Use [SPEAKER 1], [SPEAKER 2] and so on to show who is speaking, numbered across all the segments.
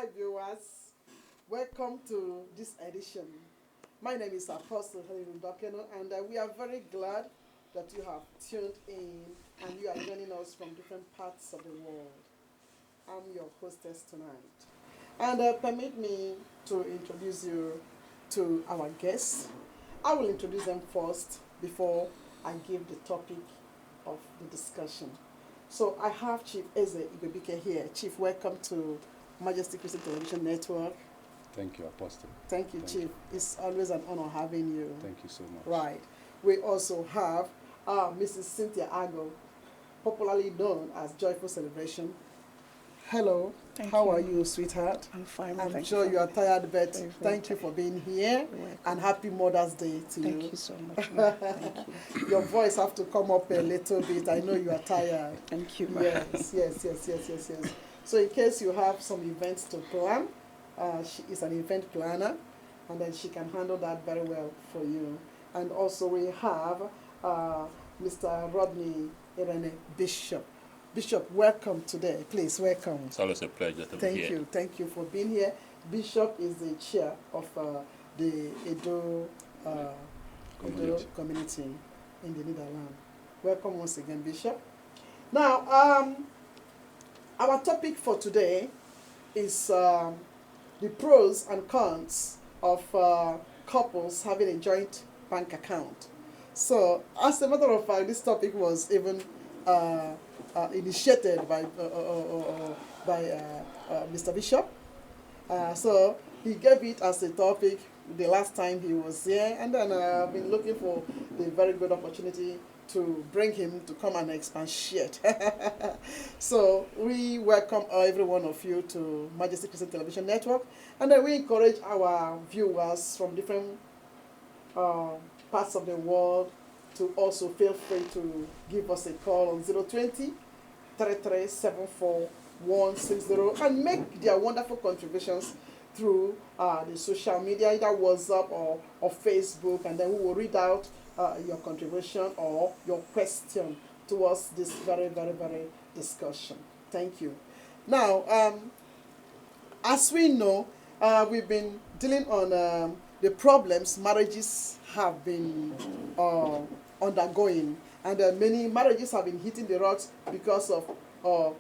[SPEAKER 1] Hi viewers, welcome to this edition. My name is Apostle Helen Dokeno, and we are very glad that you have tuned in and you are joining us from different parts of the world. I'm your hostess tonight. And permit me to introduce you to our guests. I will introduce them first before I give the topic of the discussion. So I have Chief Eze Ibebike here. Chief, welcome to Majesty Christian Television Network.
[SPEAKER 2] Thank you, Apostle.
[SPEAKER 1] Thank you, Chief. It's always an honor having you.
[SPEAKER 2] Thank you so much.
[SPEAKER 1] Right. We also have Mrs. Cynthia Ago, popularly known as Joyful Celebration. Hello. How are you, sweetheart?
[SPEAKER 3] I'm fine.
[SPEAKER 1] I'm sure you are tired, but thank you for being here. And happy Mother's Day to you.
[SPEAKER 3] Thank you so much. Thank you.
[SPEAKER 1] Your voice have to come up a little bit. I know you are tired.
[SPEAKER 3] Thank you.
[SPEAKER 1] Yes. So in case you have some events to plan, she is an event planner, and then she can handle that very well for you. And also we have Mr. Rodney Irene Bishop. Bishop, welcome today. Please, welcome.
[SPEAKER 4] It's always a pleasure to be here.
[SPEAKER 1] Thank you for being here. Bishop is the chair of the Edo community in the Netherlands. Welcome once again, Bishop. Now, our topic for today is the pros and cons of couples having a joint bank account. So, as a matter of fact, this topic was even initiated by Mr. Bishop. So he gave it as a topic the last time he was here, and then I've been looking for the very good opportunity to bring him to come and expatiate. So we welcome every one of you to Majesty Christian Television Network, and then we encourage our viewers from different parts of the world to also feel free to give us a call on 020-3374-160 and make their wonderful contributions through the social media, either WhatsApp or Facebook, and then we will read out your contribution or your question towards this very discussion. Thank you. Now, as we know, we've been dealing on the problems marriages have been undergoing, and many marriages have been hitting the rocks because of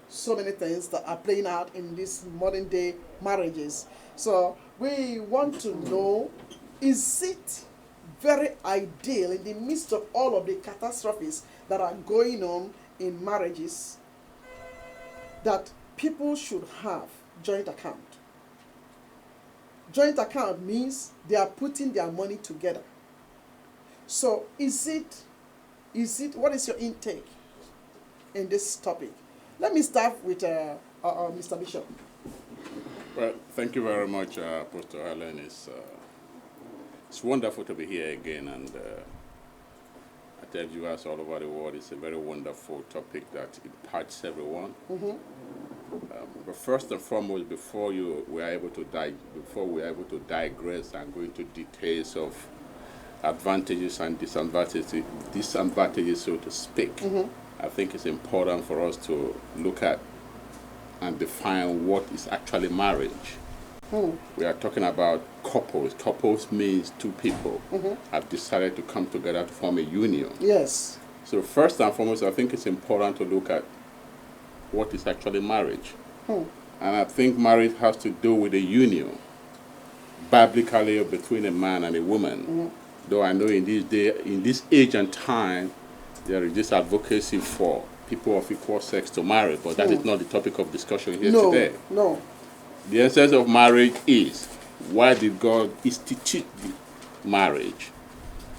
[SPEAKER 1] so many things that are playing out in these modern day marriages. So we want to know, is it very ideal in the midst of all of the catastrophes that are going on in marriages that people should have joint account? Joint account means they are putting their money together. So what is your intake in this topic? Let me start with Mr. Bishop.
[SPEAKER 4] Well, thank you very much, Apostle Helen. It's wonderful to be here again, and I tell you, as all over the world, it's a very wonderful topic that impacts everyone.
[SPEAKER 1] Mm-hmm.
[SPEAKER 4] But first and foremost, before we are able to digress and go into details of advantages and disadvantages, so to speak,
[SPEAKER 1] Mm-hmm.
[SPEAKER 4] I think it's important for us to look at and define what is actually marriage. We are talking about couples. Couples means two people have decided to come together to form a union.
[SPEAKER 1] Yes.
[SPEAKER 4] So first and foremost, I think it's important to look at what is actually marriage. And I think marriage has to do with a union, biblically, between a man and a woman. Though I know in this age and time, there is this advocacy for people of equal sex to marry, but that is not the topic of discussion here today.
[SPEAKER 1] No.
[SPEAKER 4] The essence of marriage is, why did God institute the marriage?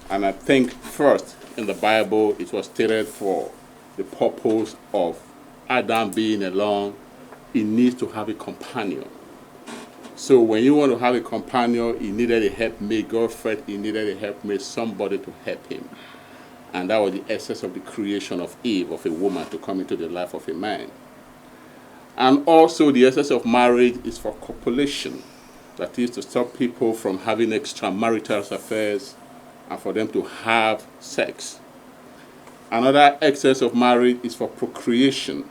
[SPEAKER 4] And I think first, in the Bible, it was stated for the purpose of Adam being alone. He needs to have a companion. So when you want to have a companion, he needed a helpmate. God felt he needed a helpmate, somebody to help him. And that was the essence of the creation of Eve, of a woman, to come into the life of a man. And also the essence of marriage is for copulation. That is to stop people from having extramarital affairs and for them to have sex. Another essence of marriage is for procreation,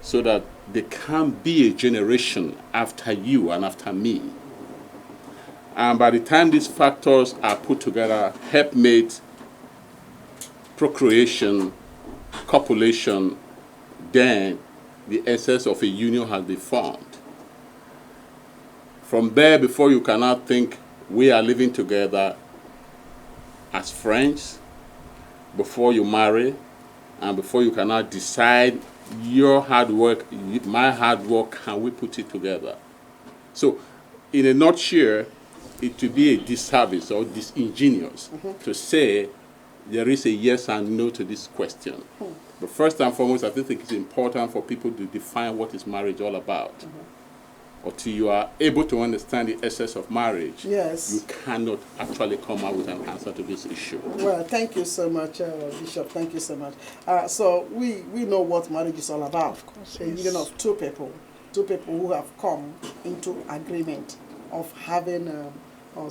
[SPEAKER 4] so that there can't be a generation after you and after me. And by the time these factors are put together, helpmate, procreation, copulation, then the essence of a union has been formed. From there, before you cannot think we are living together as friends, before you marry, and before you cannot decide your hard work, my hard work, can we put it together? So, in a nutshell, it would be a disservice or disingenuous to say there is a yes and no to this question. But first and foremost, I think it's important for people to define what is marriage all about. Until you are able to understand the essence of marriage,
[SPEAKER 1] Yes.
[SPEAKER 4] you cannot actually come out with an answer to this issue.
[SPEAKER 1] Well, thank you so much, Bishop. Thank you so much. So we know what marriage is all about.
[SPEAKER 3] Of course,
[SPEAKER 1] A
[SPEAKER 3] yes.
[SPEAKER 1] union of two people who have come into agreement of having a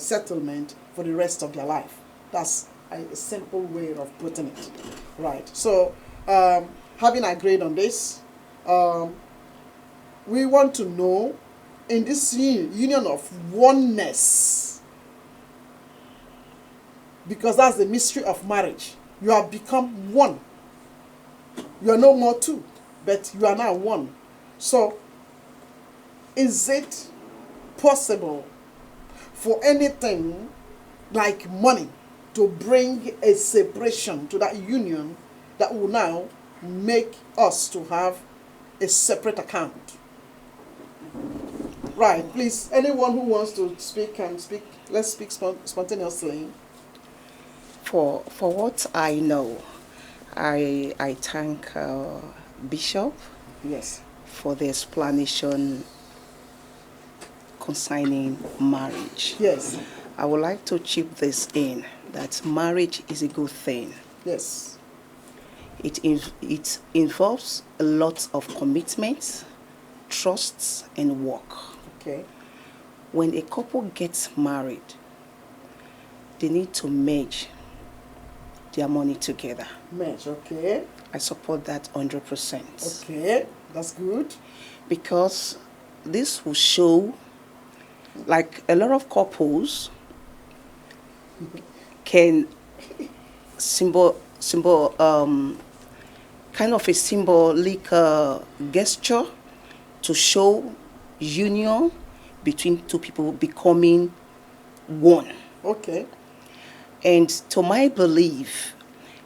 [SPEAKER 1] settlement for the rest of their life. That's a simple way of putting it. Right. So having agreed on this, we want to know, in this union of oneness, because that's the mystery of marriage. You have become one. You are no more two, but you are now one. So, is it possible for anything like money to bring a separation to that union that will now make us to have a separate account? Right, please, anyone who wants to speak can speak. Let's speak spontaneously.
[SPEAKER 3] For what I know, I thank Bishop
[SPEAKER 1] Yes.
[SPEAKER 3] for the explanation concerning marriage.
[SPEAKER 1] Yes.
[SPEAKER 3] I would like to chip this in, that marriage is a good thing.
[SPEAKER 1] Yes.
[SPEAKER 3] It involves a lot of commitment, trust, and work.
[SPEAKER 1] Okay.
[SPEAKER 3] When a couple gets married, they need to merge their money together.
[SPEAKER 1] Match. Okay.
[SPEAKER 3] I support that 100%.
[SPEAKER 1] Okay. That's good.
[SPEAKER 3] Because this will show, like a lot of couples can kind of a symbolic gesture to show union between two people becoming one.
[SPEAKER 1] Okay.
[SPEAKER 3] And to my belief,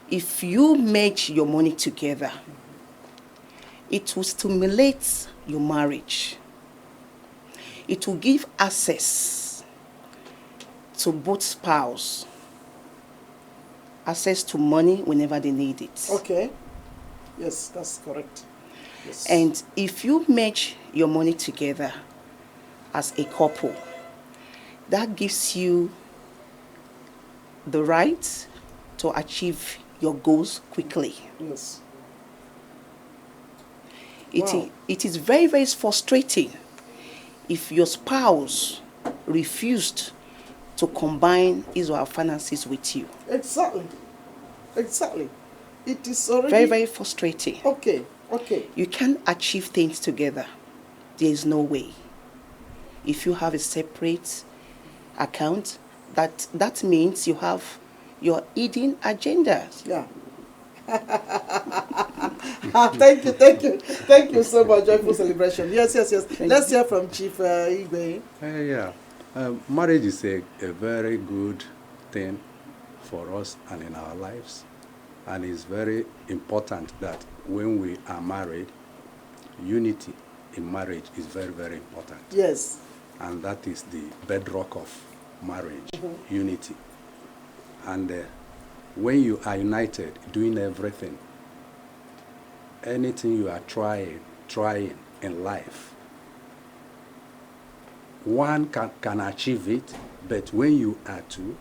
[SPEAKER 3] if you merge your money together, it will stimulate your marriage. It will give access to both spouses, access to money whenever they need it.
[SPEAKER 1] Okay. Yes, that's correct. Yes.
[SPEAKER 3] And if you merge your money together as a couple, that gives you the right to achieve your goals quickly.
[SPEAKER 1] Yes.
[SPEAKER 3] It is very, very frustrating if your spouse refused to combine his or her finances with you.
[SPEAKER 1] Exactly. Exactly. It is already
[SPEAKER 3] Very, very frustrating.
[SPEAKER 1] Okay. Okay.
[SPEAKER 3] You can't achieve things together. There is no way. If you have a separate account, that means you have your hidden agendas.
[SPEAKER 1] Yeah. Thank you so much. Joyful celebration. Yes. Let's hear from Chief Igwe.
[SPEAKER 2] Marriage is a very good thing for us and in our lives. And it's very important that when we are married, unity in marriage is very, very important.
[SPEAKER 1] Yes.
[SPEAKER 2] And that is the bedrock of marriage, unity. And when you are united, doing everything, anything you are trying in life, one can achieve it, but when you are two,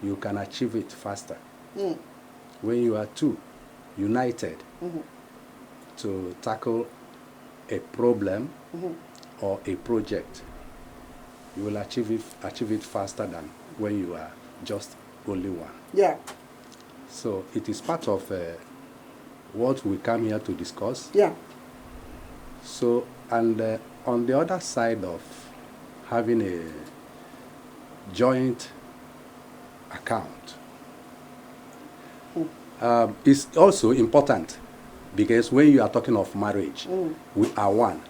[SPEAKER 2] you can achieve it faster. When you are two united to tackle a problem or a project, you will achieve it faster than when you are just only one.
[SPEAKER 1] Yeah.
[SPEAKER 2] So it is part of what we come here to discuss.
[SPEAKER 1] Yeah.
[SPEAKER 2] So, and on the other side of having a joint account, is also important, because when you are talking of marriage, we are one.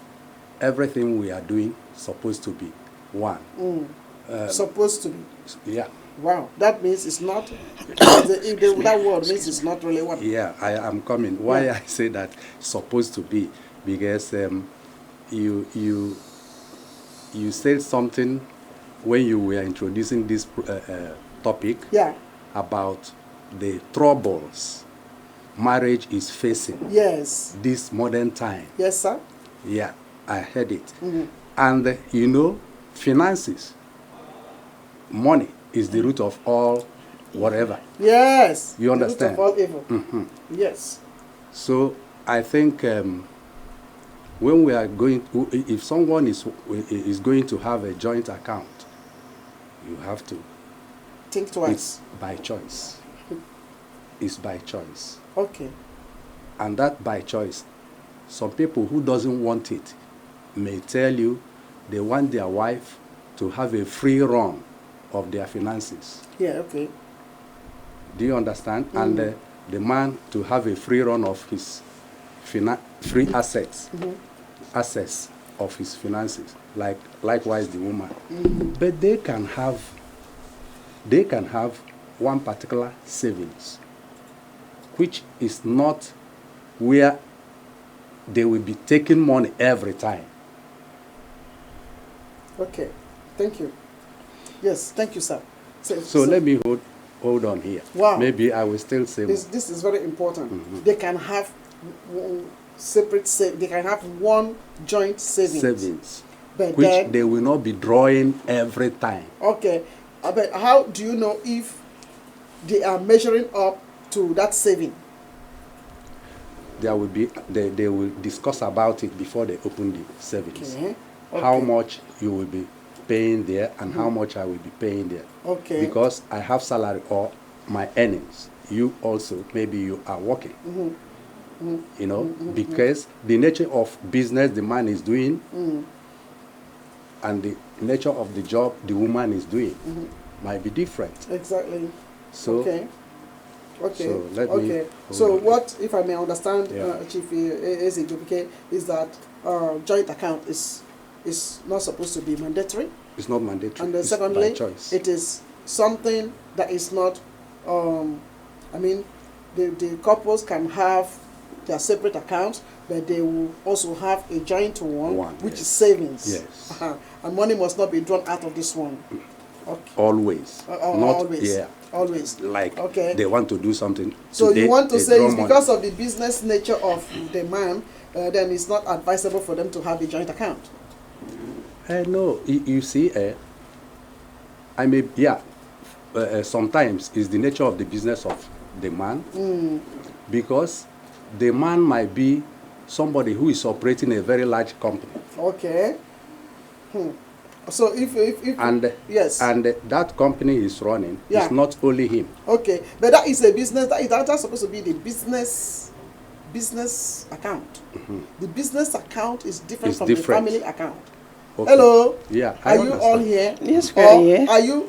[SPEAKER 2] Everything we are doing supposed to be one.
[SPEAKER 1] Supposed to be.
[SPEAKER 2] Yeah.
[SPEAKER 1] Wow, that means it's not. That word means it's not really one.
[SPEAKER 2] Yeah, I am coming. Why
[SPEAKER 1] Yeah.
[SPEAKER 2] I say that supposed to be, because you said something when you were introducing this topic,
[SPEAKER 1] Yeah.
[SPEAKER 2] about the troubles marriage is facing
[SPEAKER 1] Yes.
[SPEAKER 2] this modern time.
[SPEAKER 1] Yes, sir.
[SPEAKER 2] Yeah, I heard it. And you know, finances, money is the root of all whatever.
[SPEAKER 1] Yes.
[SPEAKER 2] You
[SPEAKER 1] The root
[SPEAKER 2] understand?
[SPEAKER 1] of all evil. Yes.
[SPEAKER 2] So I think when we are going, if someone is going to have a joint account, you have to.
[SPEAKER 1] Think twice.
[SPEAKER 2] It's by choice. It's by choice.
[SPEAKER 1] Okay.
[SPEAKER 2] And that by choice, some people who doesn't want it may tell you they want their wife to have a free run of their finances.
[SPEAKER 1] Yeah, okay.
[SPEAKER 2] Do you understand? And the man to have a free run of his free assets, access of his finances, likewise the woman. But they can have one particular savings, which is not where they will be taking money every time.
[SPEAKER 1] Okay. Thank you. Yes, thank you, sir.
[SPEAKER 2] So let me hold on here.
[SPEAKER 1] Wow.
[SPEAKER 2] Maybe I will still say
[SPEAKER 1] this is very important. They can have separate they can have one joint savings. But
[SPEAKER 2] which
[SPEAKER 1] then,
[SPEAKER 2] they will not be drawing every time.
[SPEAKER 1] okay. But how do you know if they are measuring up to that saving?
[SPEAKER 2] There will be they will discuss about it before they open the savings.
[SPEAKER 1] Okay.
[SPEAKER 2] How
[SPEAKER 1] Okay.
[SPEAKER 2] much you will be paying there and how much I will be paying there.
[SPEAKER 1] Okay.
[SPEAKER 2] Because I have salary or my earnings. You also, maybe you are working. You know, because the nature of business the man is doing and the nature of the job the woman is doing might be different.
[SPEAKER 1] Exactly.
[SPEAKER 2] So,
[SPEAKER 1] Okay. Okay.
[SPEAKER 2] So let me
[SPEAKER 1] okay.
[SPEAKER 2] hold
[SPEAKER 1] So
[SPEAKER 2] on.
[SPEAKER 1] what, if I may understand,
[SPEAKER 2] Yeah.
[SPEAKER 1] Chief Ezejobike, is that joint account is not supposed to be mandatory,
[SPEAKER 2] it's not mandatory.
[SPEAKER 1] and then
[SPEAKER 2] It's
[SPEAKER 1] secondly,
[SPEAKER 2] by choice.
[SPEAKER 1] it is something that is not. I mean, the couples can have their separate accounts, but they will also have a joint one, which
[SPEAKER 2] yes.
[SPEAKER 1] is savings.
[SPEAKER 2] Yes.
[SPEAKER 1] And money must not be drawn out of this one. Okay.
[SPEAKER 2] Always. Not
[SPEAKER 1] always.
[SPEAKER 2] yeah.
[SPEAKER 1] Always.
[SPEAKER 2] Like
[SPEAKER 1] Okay.
[SPEAKER 2] they want to do something.
[SPEAKER 1] So
[SPEAKER 2] today,
[SPEAKER 1] you want to
[SPEAKER 2] they
[SPEAKER 1] say
[SPEAKER 2] draw
[SPEAKER 1] it's
[SPEAKER 2] money.
[SPEAKER 1] because of the business nature of the man, then it's not advisable for them to have a joint account.
[SPEAKER 2] No, you see, I may, sometimes it's the nature of the business of the man, because the man might be somebody who is operating a very large company.
[SPEAKER 1] Okay. So if
[SPEAKER 2] And,
[SPEAKER 1] yes.
[SPEAKER 2] and that company is running,
[SPEAKER 1] Yeah.
[SPEAKER 2] it's not only him.
[SPEAKER 1] Okay, but that is a business. That's supposed to be the business account. The business account is different
[SPEAKER 2] It's
[SPEAKER 1] from
[SPEAKER 2] different.
[SPEAKER 1] the family account.
[SPEAKER 2] Okay.
[SPEAKER 1] Hello.
[SPEAKER 2] Yeah,
[SPEAKER 1] Are
[SPEAKER 2] I
[SPEAKER 1] you
[SPEAKER 2] understand.
[SPEAKER 1] all here?
[SPEAKER 3] Yes, we are
[SPEAKER 1] Or
[SPEAKER 3] here.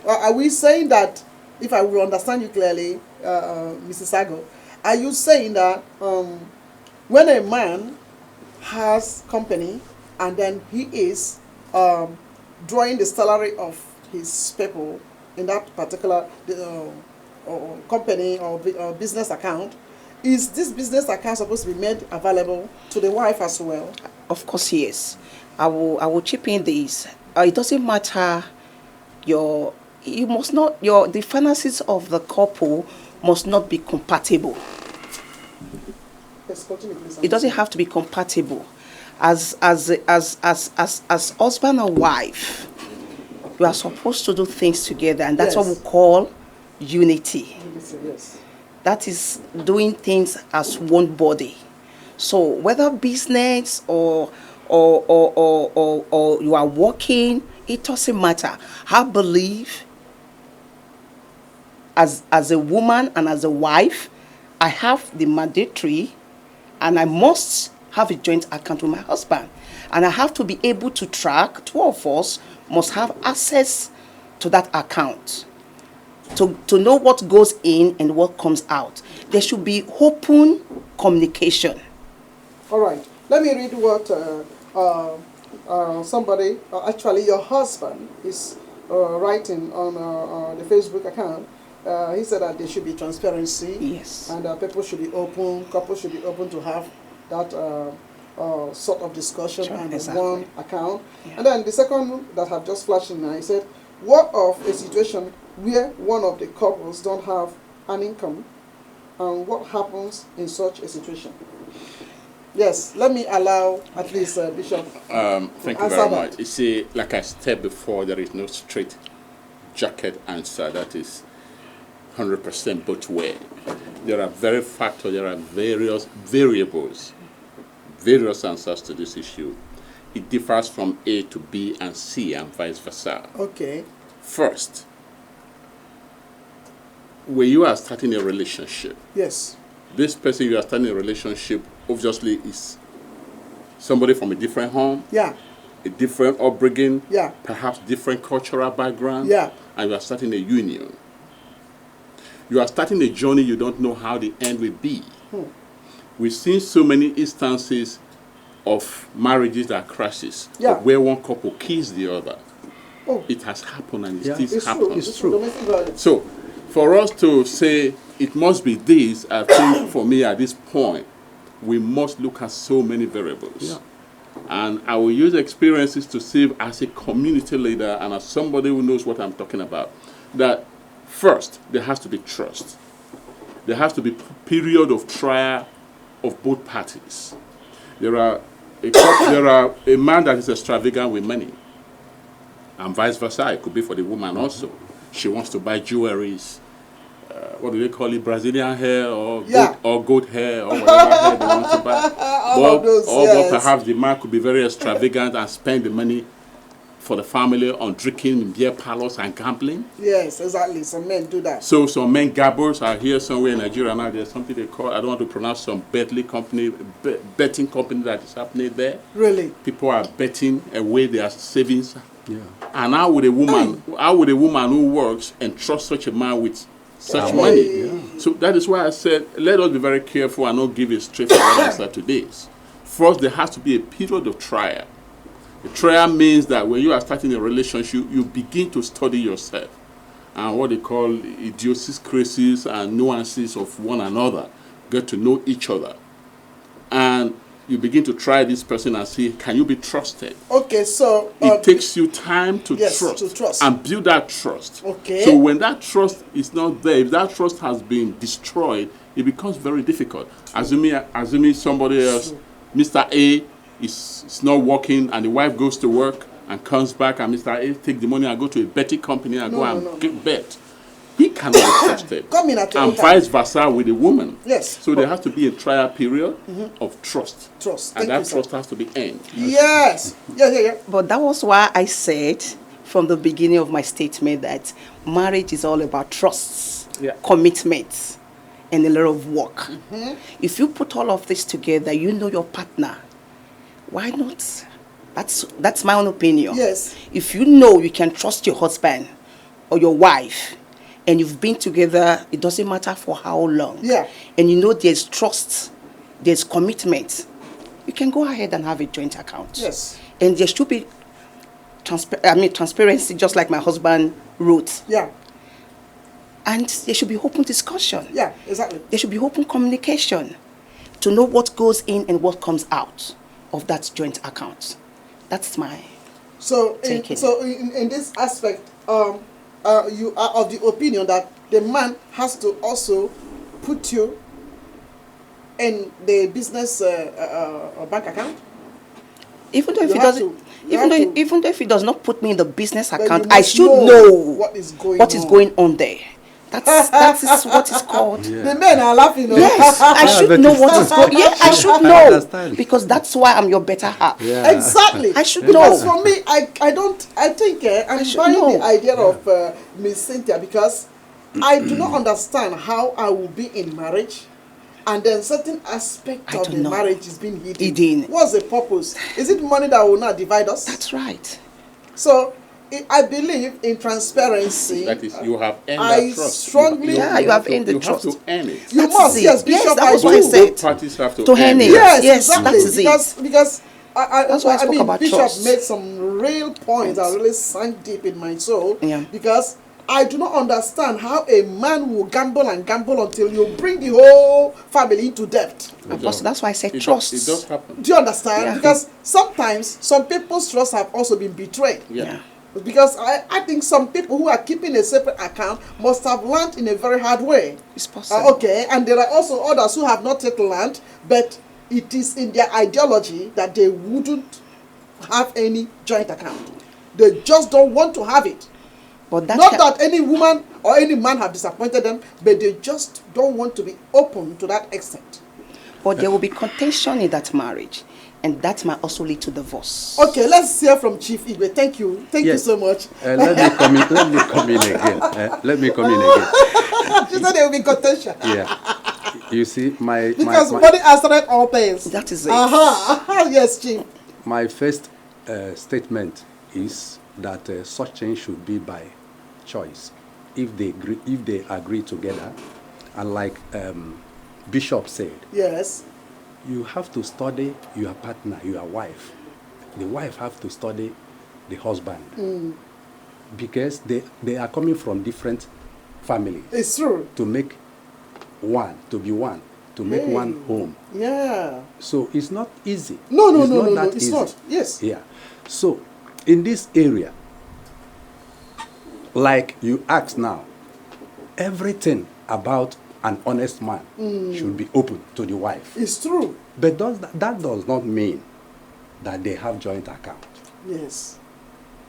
[SPEAKER 1] Are we saying that, if I will understand you clearly, Mrs. Sago, are you saying that when a man has company and then he is drawing the salary of his people in that particular company or business account, is this business account supposed to be made available to the wife as well?
[SPEAKER 3] Of course, yes. I will chip in this. It doesn't matter the finances of the couple must not be compatible.
[SPEAKER 1] Yes, continue, please.
[SPEAKER 3] It doesn't have to be compatible. As husband and wife, you are supposed to do things together, and that's what we
[SPEAKER 1] Yes.
[SPEAKER 3] call unity.
[SPEAKER 1] Yes.
[SPEAKER 3] That is doing things as one body. So whether business or you are working, it doesn't matter. I believe as a woman and as a wife, I have the mandatory and I must have a joint account with my husband. And I have to be able to track, two of us must have access to that account to know what goes in and what comes out. There should be open communication.
[SPEAKER 1] All right. Let me read what somebody, actually your husband, is writing on the Facebook account. He said that there should be transparency.
[SPEAKER 3] Yes.
[SPEAKER 1] And people should be open, couples should be open to have that sort of discussion and
[SPEAKER 3] Exactly.
[SPEAKER 1] one account.
[SPEAKER 3] Yeah.
[SPEAKER 1] And then the second that have just flashed in now, he said, what of a situation where one of the couples don't have an income, and what happens in such a situation? Yes, let me allow at least Bishop.
[SPEAKER 4] Thank you very much. You see, like I said before, there is no straight jacket answer that is 100% both way. There are there are various variables, various answers to this issue. It differs from A to B and C and vice versa.
[SPEAKER 1] Okay.
[SPEAKER 4] First, when you are starting a relationship,
[SPEAKER 1] Yes.
[SPEAKER 4] this person you are starting a relationship obviously is somebody from a different home,
[SPEAKER 1] Yeah.
[SPEAKER 4] a different upbringing,
[SPEAKER 1] Yeah.
[SPEAKER 4] perhaps different cultural background,
[SPEAKER 1] Yeah.
[SPEAKER 4] and you are starting a union. You are starting a journey you don't know how the end will be. We've seen so many instances of marriages that crashes,
[SPEAKER 1] Yeah.
[SPEAKER 4] where one couple kills the other.
[SPEAKER 1] Oh.
[SPEAKER 4] It has happened and it
[SPEAKER 2] Yeah.
[SPEAKER 4] still
[SPEAKER 1] It's true.
[SPEAKER 4] happens.
[SPEAKER 1] It's true. Domestic violence.
[SPEAKER 4] So, for us to say it must be this, I think for me at this point, we must look at so many variables.
[SPEAKER 2] Yeah.
[SPEAKER 4] And I will use experiences to see as a community leader and as somebody who knows what I'm talking about, that first, there has to be trust. There has to be period of trial of both parties. There are a man that is extravagant with money, and vice versa. It could be for the woman also. She wants to buy jewelries. What do they call it? Brazilian hair or
[SPEAKER 1] Yeah.
[SPEAKER 4] goat hair or whatever hair they want to buy.
[SPEAKER 1] All of those,
[SPEAKER 4] But
[SPEAKER 1] yes.
[SPEAKER 4] perhaps the man could be very extravagant and spend the money for the family on drinking in beer parlors and gambling.
[SPEAKER 1] Yes, exactly. Some men do that.
[SPEAKER 4] So some men gabbers are here somewhere in Nigeria now. There's something they call, I don't want to pronounce, some betting company that is happening there.
[SPEAKER 1] Really?
[SPEAKER 4] People are betting away their savings.
[SPEAKER 2] Yeah.
[SPEAKER 4] And how would a woman who works entrust such a man with such money?
[SPEAKER 1] Yeah.
[SPEAKER 4] So that is why I said, let us be very careful and not give a straightforward answer to this. First, there has to be a period of trial. A trial means that when you are starting a relationship, you begin to study yourself and what they call idiosyncrasies and nuances of one another. Get to know each other. And you begin to try this person and see, can you be trusted?
[SPEAKER 1] Okay, so
[SPEAKER 4] It takes you time to
[SPEAKER 1] yes,
[SPEAKER 4] trust
[SPEAKER 1] to trust.
[SPEAKER 4] and build that trust.
[SPEAKER 1] Okay.
[SPEAKER 4] So when that trust is not there, if that trust has been destroyed, it becomes very difficult. Assuming somebody else, Mr. A is not working and the wife goes to work and comes back and Mr. A take the money and go to a betting company and get bet. He cannot be trusted.
[SPEAKER 1] Come in at your
[SPEAKER 4] And
[SPEAKER 1] own time.
[SPEAKER 4] vice versa with the woman.
[SPEAKER 1] Yes.
[SPEAKER 4] So there has to be a trial period of trust.
[SPEAKER 1] Trust.
[SPEAKER 4] And
[SPEAKER 1] Thank
[SPEAKER 4] that
[SPEAKER 1] you, sir.
[SPEAKER 4] trust has to be earned.
[SPEAKER 1] Yes. Yeah.
[SPEAKER 3] But that was why I said from the beginning of my statement that marriage is all about trusts, commitments, and a lot of work. If you put all of this together, you know your partner. Why not? That's my own opinion.
[SPEAKER 1] Yes.
[SPEAKER 3] If you know you can trust your husband or your wife, and you've been together, it doesn't matter for how long.
[SPEAKER 1] Yeah.
[SPEAKER 3] And you know there's trust, there's commitment, you can go ahead and have a joint account.
[SPEAKER 1] Yes.
[SPEAKER 3] And there should be transparency, just like my husband wrote.
[SPEAKER 1] Yeah.
[SPEAKER 3] And there should be open discussion.
[SPEAKER 1] Yeah, exactly.
[SPEAKER 3] There should be open communication to know what goes in and what comes out of that joint account. That's my
[SPEAKER 1] So
[SPEAKER 3] take it.
[SPEAKER 1] in this aspect, you are of the opinion that the man has to also put you in the business bank account.
[SPEAKER 3] even though if
[SPEAKER 1] You
[SPEAKER 3] he
[SPEAKER 1] have
[SPEAKER 3] doesn't,
[SPEAKER 1] to- you have to-
[SPEAKER 3] even though if he does not put me in the business
[SPEAKER 1] Then
[SPEAKER 3] account,
[SPEAKER 1] you
[SPEAKER 3] I
[SPEAKER 1] must
[SPEAKER 3] should
[SPEAKER 1] know
[SPEAKER 3] know
[SPEAKER 1] what is going
[SPEAKER 3] what is
[SPEAKER 1] on.
[SPEAKER 3] going on there. That is what is called.
[SPEAKER 1] The men are laughing.
[SPEAKER 3] Yes, I should
[SPEAKER 2] but
[SPEAKER 3] know
[SPEAKER 2] it's
[SPEAKER 3] what
[SPEAKER 2] not-
[SPEAKER 3] is going. Yeah, I should
[SPEAKER 2] I
[SPEAKER 3] know
[SPEAKER 2] understand.
[SPEAKER 3] because that's why I'm your better half.
[SPEAKER 2] Yeah.
[SPEAKER 1] Exactly.
[SPEAKER 3] I should
[SPEAKER 1] Because
[SPEAKER 3] know.
[SPEAKER 1] for me, I think I'm
[SPEAKER 3] should
[SPEAKER 1] buying
[SPEAKER 3] know.
[SPEAKER 1] the idea of Miss Cynthia because I do not understand how I will be in marriage and then certain aspect
[SPEAKER 3] I
[SPEAKER 1] of
[SPEAKER 3] don't
[SPEAKER 1] the
[SPEAKER 3] know.
[SPEAKER 1] marriage is being hidden.
[SPEAKER 3] Hidden.
[SPEAKER 1] What's the purpose? Is it money that will not divide us?
[SPEAKER 3] That's right.
[SPEAKER 1] So I believe in transparency.
[SPEAKER 4] That is, you have earned
[SPEAKER 1] I
[SPEAKER 4] that trust.
[SPEAKER 1] strongly-
[SPEAKER 3] Yeah, you have
[SPEAKER 4] to,
[SPEAKER 3] earned the
[SPEAKER 4] you
[SPEAKER 3] trust.
[SPEAKER 4] have to earn it.
[SPEAKER 1] You
[SPEAKER 3] That
[SPEAKER 1] must,
[SPEAKER 3] is
[SPEAKER 1] yes,
[SPEAKER 3] it. Yes,
[SPEAKER 1] Bishop,
[SPEAKER 3] that was
[SPEAKER 1] I
[SPEAKER 3] what I
[SPEAKER 1] do.
[SPEAKER 3] said.
[SPEAKER 4] Both parties have to
[SPEAKER 3] To
[SPEAKER 4] earn
[SPEAKER 3] earn
[SPEAKER 4] it.
[SPEAKER 3] it.
[SPEAKER 1] Yes,
[SPEAKER 3] Yes,
[SPEAKER 1] exactly.
[SPEAKER 3] that is it.
[SPEAKER 1] Because
[SPEAKER 3] That's why I spoke
[SPEAKER 1] mean,
[SPEAKER 3] about
[SPEAKER 1] Bishop
[SPEAKER 3] trust.
[SPEAKER 1] made some real points that really sank deep in my soul.
[SPEAKER 3] Yeah.
[SPEAKER 1] Because I do not understand how a man will gamble and gamble until you bring the whole family into debt.
[SPEAKER 3] Apostle, that's why I said
[SPEAKER 4] It
[SPEAKER 3] trust.
[SPEAKER 4] does happen.
[SPEAKER 1] Do you understand?
[SPEAKER 3] Yeah.
[SPEAKER 1] Because sometimes some people's trust have also been betrayed.
[SPEAKER 4] Yeah.
[SPEAKER 1] Because I think some people who are keeping a separate account must have learned in a very hard way.
[SPEAKER 3] It's possible.
[SPEAKER 1] Okay, and there are also others who have not yet learned, but it is in their ideology that they wouldn't have any joint account. They just don't want to have it.
[SPEAKER 3] But that
[SPEAKER 1] Not that any woman or any man have disappointed them, but they just don't want to be open to that extent.
[SPEAKER 3] But there will be contention in that marriage, and that might also lead to divorce.
[SPEAKER 1] Okay, let's hear from Chief Igwe. Thank you. Thank you
[SPEAKER 2] Yes.
[SPEAKER 1] so much.
[SPEAKER 2] Let me come in. Let me come in again. Let me come in again.
[SPEAKER 1] She said there will be contention.
[SPEAKER 2] Yeah. You see,
[SPEAKER 1] Because money answered all things.
[SPEAKER 3] That is it.
[SPEAKER 1] Yes, Chief.
[SPEAKER 2] my first statement is that such things should be by choice. If they agree together, and like Bishop said,
[SPEAKER 1] Yes.
[SPEAKER 2] you have to study your partner, your wife. The wife have to study the husband because they are coming from different families
[SPEAKER 1] It's true.
[SPEAKER 2] to make one, to be one, to make
[SPEAKER 1] Hey.
[SPEAKER 2] one home.
[SPEAKER 1] Yeah.
[SPEAKER 2] So it's not easy.
[SPEAKER 1] No,
[SPEAKER 2] that
[SPEAKER 1] it's
[SPEAKER 2] easy.
[SPEAKER 1] not. Yes.
[SPEAKER 2] Yeah. So in this area, like you ask now, everything about an honest man should be open to the wife.
[SPEAKER 1] It's true.
[SPEAKER 2] But that does not mean that they have joint account.
[SPEAKER 1] Yes.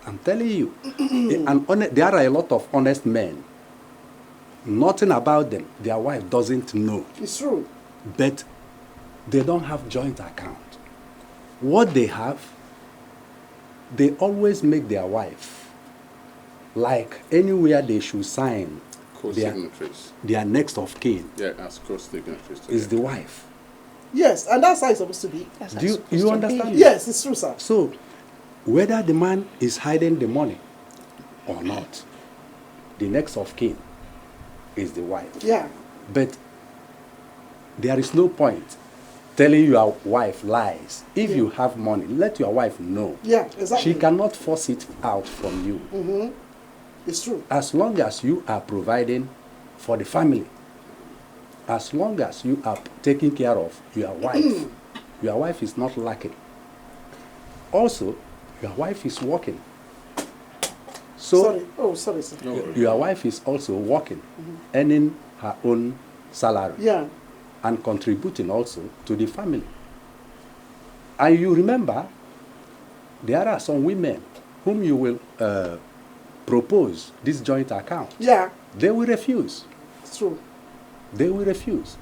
[SPEAKER 2] I'm telling you, there are a lot of honest men. Nothing about them, their wife doesn't know.
[SPEAKER 1] It's true.
[SPEAKER 2] But they don't have joint account. What they have, they always make their wife like anywhere they should sign
[SPEAKER 4] Co-signatories.
[SPEAKER 2] their next of kin
[SPEAKER 4] Yeah, as co-signatories.
[SPEAKER 2] is the wife.
[SPEAKER 1] Yes, and that's how it's supposed to be.
[SPEAKER 3] That's
[SPEAKER 2] Do
[SPEAKER 3] how it's supposed
[SPEAKER 2] you
[SPEAKER 3] to
[SPEAKER 2] understand?
[SPEAKER 3] be.
[SPEAKER 1] Yes, it's true, sir.
[SPEAKER 2] So whether the man is hiding the money or not, the next of kin is the wife.
[SPEAKER 1] Yeah.
[SPEAKER 2] But there is no point telling your wife lies. If you have money, let your wife know.
[SPEAKER 1] Yeah, exactly.
[SPEAKER 2] She cannot force it out from you.
[SPEAKER 1] It's true.
[SPEAKER 2] As long as you are providing for the family, as long as you are taking care of your wife is not lacking. Also, your wife is working. So
[SPEAKER 1] Sorry. Oh, sorry, sir.
[SPEAKER 4] No worries.
[SPEAKER 2] your wife is also working, earning her own salary.
[SPEAKER 1] Yeah.
[SPEAKER 2] And contributing also to the family. And you remember, there are some women whom you will propose this joint account.
[SPEAKER 1] Yeah.
[SPEAKER 2] They will refuse.
[SPEAKER 1] It's true.
[SPEAKER 2] They will refuse.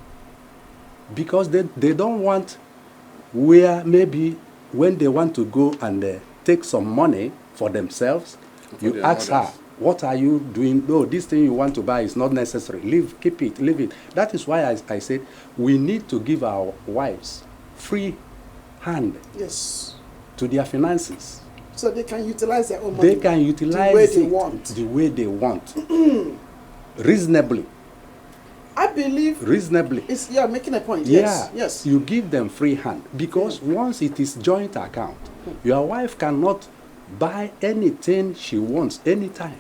[SPEAKER 2] Because they don't want where maybe when they want to go and take some money for themselves, you
[SPEAKER 4] their
[SPEAKER 2] ask
[SPEAKER 4] mothers.
[SPEAKER 2] her, what are you doing? No, this thing you want to buy is not necessary. Keep it, leave it. That is why I said we need to give our wives free hand
[SPEAKER 1] Yes.
[SPEAKER 2] to their finances.
[SPEAKER 1] So they can utilize their own money.
[SPEAKER 2] They can utilize
[SPEAKER 1] the way they
[SPEAKER 2] it
[SPEAKER 1] want.
[SPEAKER 2] the way they want. Reasonably.
[SPEAKER 1] I believe
[SPEAKER 2] Reasonably.
[SPEAKER 1] it's making a point.
[SPEAKER 2] Yeah.
[SPEAKER 1] Yes. Yes.
[SPEAKER 2] You give them free hand because once it is joint account, your wife cannot buy anything she wants anytime.